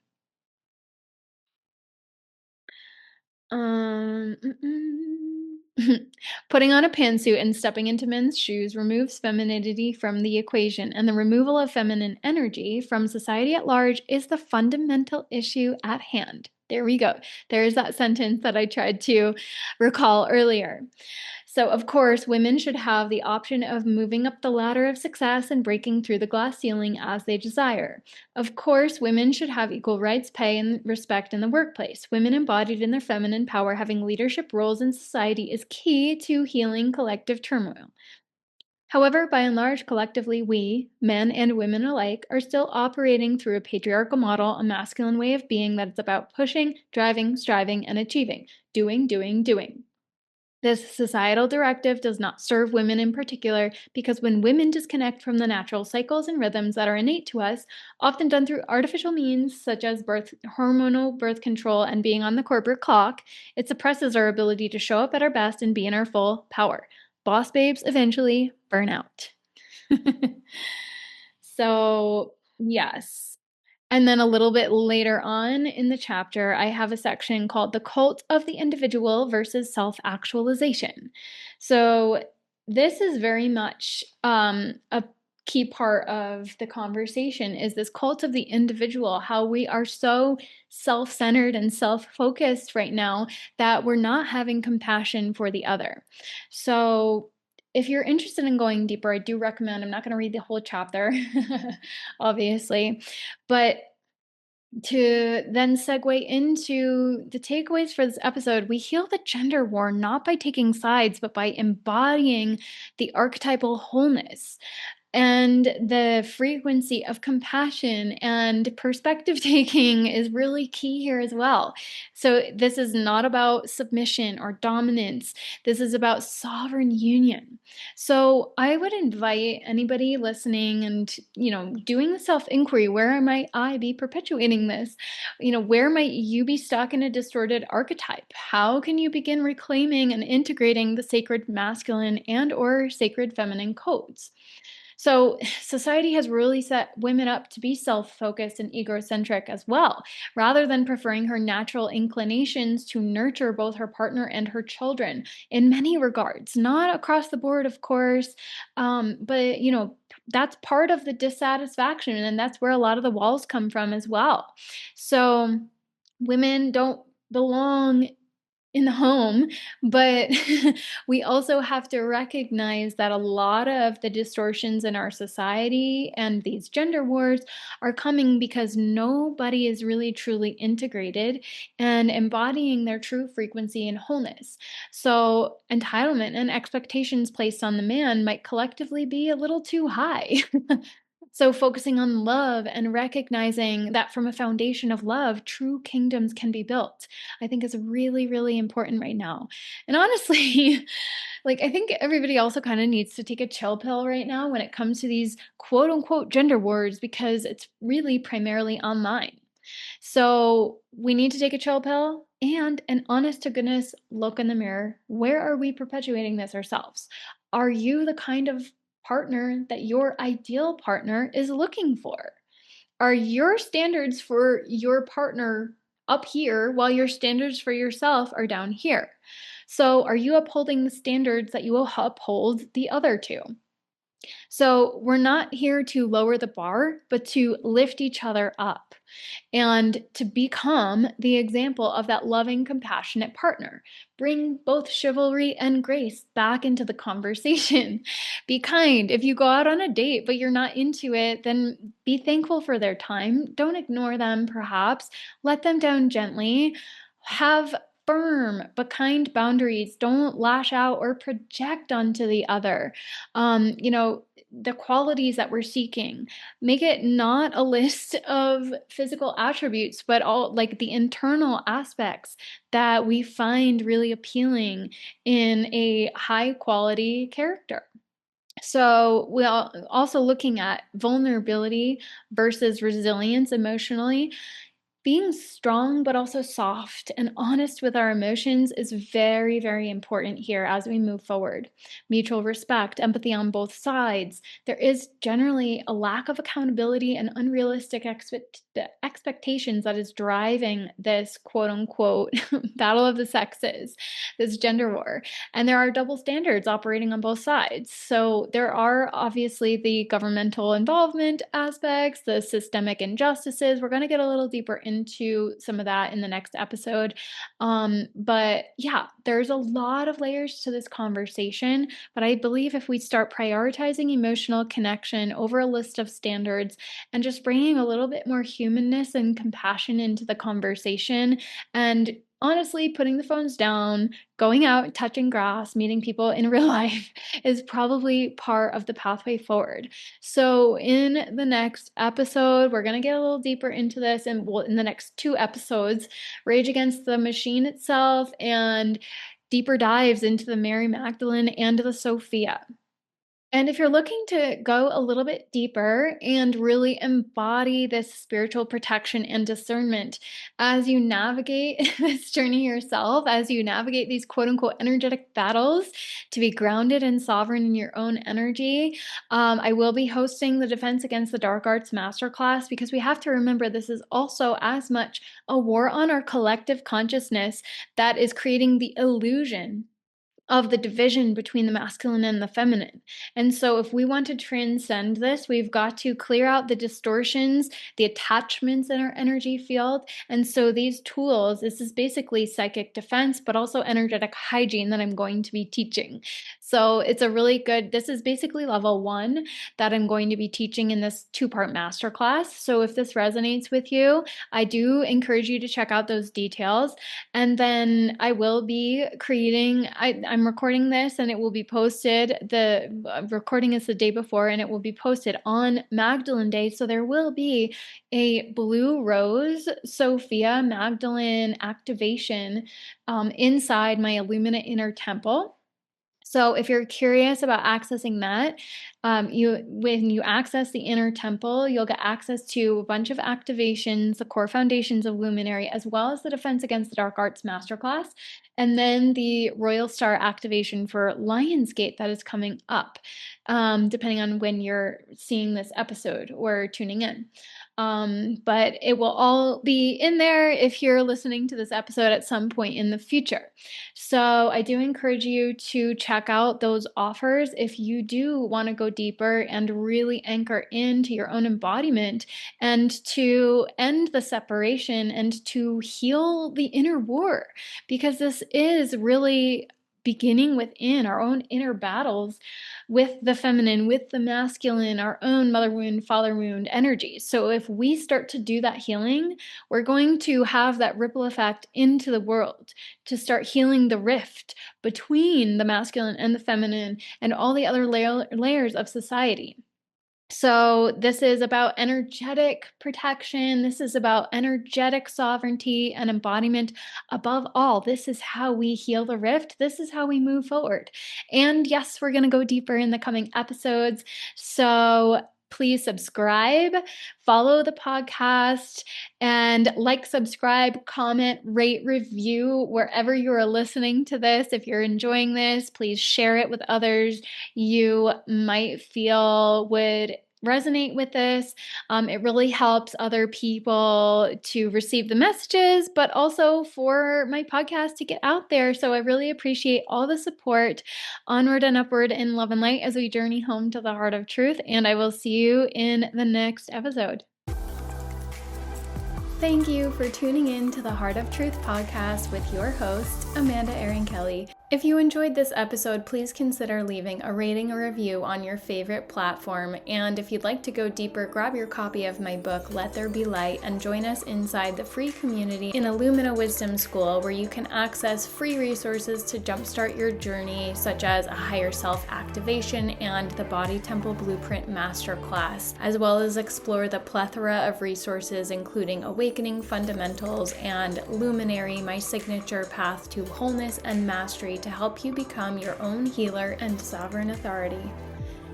A: Putting on a pantsuit and stepping into men's shoes removes femininity from the equation, and the removal of feminine energy from society at large is the fundamental issue at hand. There we go. There's that sentence that I tried to recall earlier. So, of course, women should have the option of moving up the ladder of success and breaking through the glass ceiling as they desire. Of course, women should have equal rights, pay, and respect in the workplace. Women embodied in their feminine power having leadership roles in society is key to healing collective turmoil. However, by and large, collectively, we, men and women alike, are still operating through a patriarchal model, a masculine way of being that is about pushing, driving, striving, and achieving. Doing, doing, doing. This societal directive does not serve women in particular because when women disconnect from the natural cycles and rhythms that are innate to us, often done through artificial means such as hormonal birth control and being on the corporate clock, it suppresses our ability to show up at our best and be in our full power. Boss babes eventually burn out. So, yes. And then a little bit later on in the chapter, I have a section called The Cult of the Individual versus Self-Actualization. So this is very much a key part of the conversation is this cult of the individual, how we are so self-centered and self-focused right now that we're not having compassion for the other. So if you're interested in going deeper, I do recommend, I'm not going to read the whole chapter, obviously, but to then segue into the takeaways for this episode, we heal the gender war not by taking sides, but by embodying the archetypal wholeness and the frequency of compassion and perspective taking is really key here as well. So this is not about submission or dominance. This is about sovereign union. So I would invite anybody listening and, doing the self-inquiry, where might I be perpetuating this? Where might you be stuck in a distorted archetype? How can you begin reclaiming and integrating the sacred masculine and or sacred feminine codes? So, society has really set women up to be self focused and egocentric as well, rather than preferring her natural inclinations to nurture both her partner and her children in many regards. Not across the board, of course, but that's part of the dissatisfaction, and that's where a lot of the walls come from as well. So, women don't belong in the home, but we also have to recognize that a lot of the distortions in our society and these gender wars are coming because nobody is really truly integrated and embodying their true frequency and wholeness. So, entitlement and expectations placed on the man might collectively be a little too high. So, focusing on love and recognizing that from a foundation of love, true kingdoms can be built, I think is really, really important right now. And honestly, like, I think everybody also kind of needs to take a chill pill right now when it comes to these quote unquote gender wars because it's really primarily online. So, we need to take a chill pill and an honest to goodness look in the mirror. Where are we perpetuating this ourselves? Are you the kind of partner that your ideal partner is looking for? Are your standards for your partner up here while your standards for yourself are down here? So, are you upholding the standards that you will uphold the other two? So, we're not here to lower the bar, but to lift each other up and to become the example of that loving, compassionate partner. Bring both chivalry and grace back into the conversation. Be kind. If you go out on a date but you're not into it, then be thankful for their time. Don't ignore them, perhaps. Let them down gently. Have firm but kind boundaries. Don't lash out or project onto the other. The qualities that we're seeking. Make it not a list of physical attributes, but all like the internal aspects that we find really appealing in a high quality character. So, we're also looking at vulnerability versus resilience emotionally. Being strong, but also soft and honest with our emotions is very, very important here as we move forward. Mutual respect, empathy on both sides. There is generally a lack of accountability and unrealistic expectations that is driving this quote unquote battle of the sexes, this gender war. And there are double standards operating on both sides. So there are obviously the governmental involvement aspects, the systemic injustices. We're going to get a little deeper into some of that in the next episode. But yeah, there's a lot of layers to this conversation. But I believe if we start prioritizing emotional connection over a list of standards and just bringing a little bit more humanness and compassion into the conversation and honestly putting the phones down, going out, touching grass, meeting people in real life is probably part of the pathway forward. So, in the next episode, we're going to get a little deeper into this, and in the next two episodes, Rage Against the Machine itself and deeper dives into the Mary Magdalene and the Sophia. And if you're looking to go a little bit deeper and really embody this spiritual protection and discernment as you navigate this journey yourself, as you navigate these quote unquote energetic battles to be grounded and sovereign in your own energy, I will be hosting the Defense Against the Dark Arts Masterclass, because we have to remember this is also as much a war on our collective consciousness that is creating the illusion of the division between the masculine and the feminine. And so if we want to transcend this, we've got to clear out the distortions, the attachments in our energy field. And so these tools, this is basically psychic defense, but also energetic hygiene that I'm going to be teaching. So it's a really good, this is basically level 1 that I'm going to be teaching in this 2-part masterclass. So if this resonates with you, I do encourage you to check out those details. And then I will be creating, I'm recording this and it will be posted. The recording is the day before and it will be posted on Magdalene Day. So there will be a Blue Rose Sophia Magdalene activation inside my Illuminate Inner Temple. So if you're curious about accessing that, when you access the inner temple, you'll get access to a bunch of activations, the core foundations of Luminary, as well as the Defense Against the Dark Arts Masterclass, and then the Royal Star activation for Lionsgate that is coming up, depending on when you're seeing this episode or tuning in. But it will all be in there if you're listening to this episode at some point in the future. So I do encourage you to check out those offers if you do want to go deeper and really anchor into your own embodiment and to end the separation and to heal the inner war, because this is really beginning within our own inner battles with the feminine, with the masculine, our own mother wound, father wound energy. So if we start to do that healing, we're going to have that ripple effect into the world to start healing the rift between the masculine and the feminine and all the other layers of society. So this is about energetic protection. This is about energetic sovereignty and embodiment. Above all, this is how we heal the rift. This is how we move forward. And yes, we're going to go deeper in the coming episodes. So please subscribe, follow the podcast, and subscribe, comment, rate, review wherever you are listening to this. If you're enjoying this, please share it with others you might feel would resonate with this. It really helps other people to receive the messages, but also for my podcast to get out there. So I really appreciate all the support. Onward and upward in love and light as we journey home to the heart of truth. And I will see you in the next episode. Thank you for tuning in to the Heart of Truth podcast with your host, Amanda Erin Kelly. If you enjoyed this episode, please consider leaving a rating or review on your favorite platform. And if you'd like to go deeper, grab your copy of my book, Let There Be Light, and join us inside the free community in Illumina Wisdom School, where you can access free resources to jumpstart your journey, such as a higher self activation and the Body Temple Blueprint Masterclass, as well as explore the plethora of resources, including Awakening Fundamentals and Luminary, my signature path to wholeness and mastery, to help you become your own healer and sovereign authority.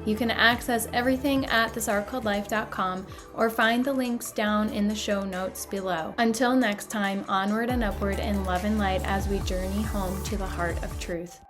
A: You can access everything at thisartcalledlife.com or find the links down in the show notes below. Until next time, onward and upward in love and light as we journey home to the heart of truth.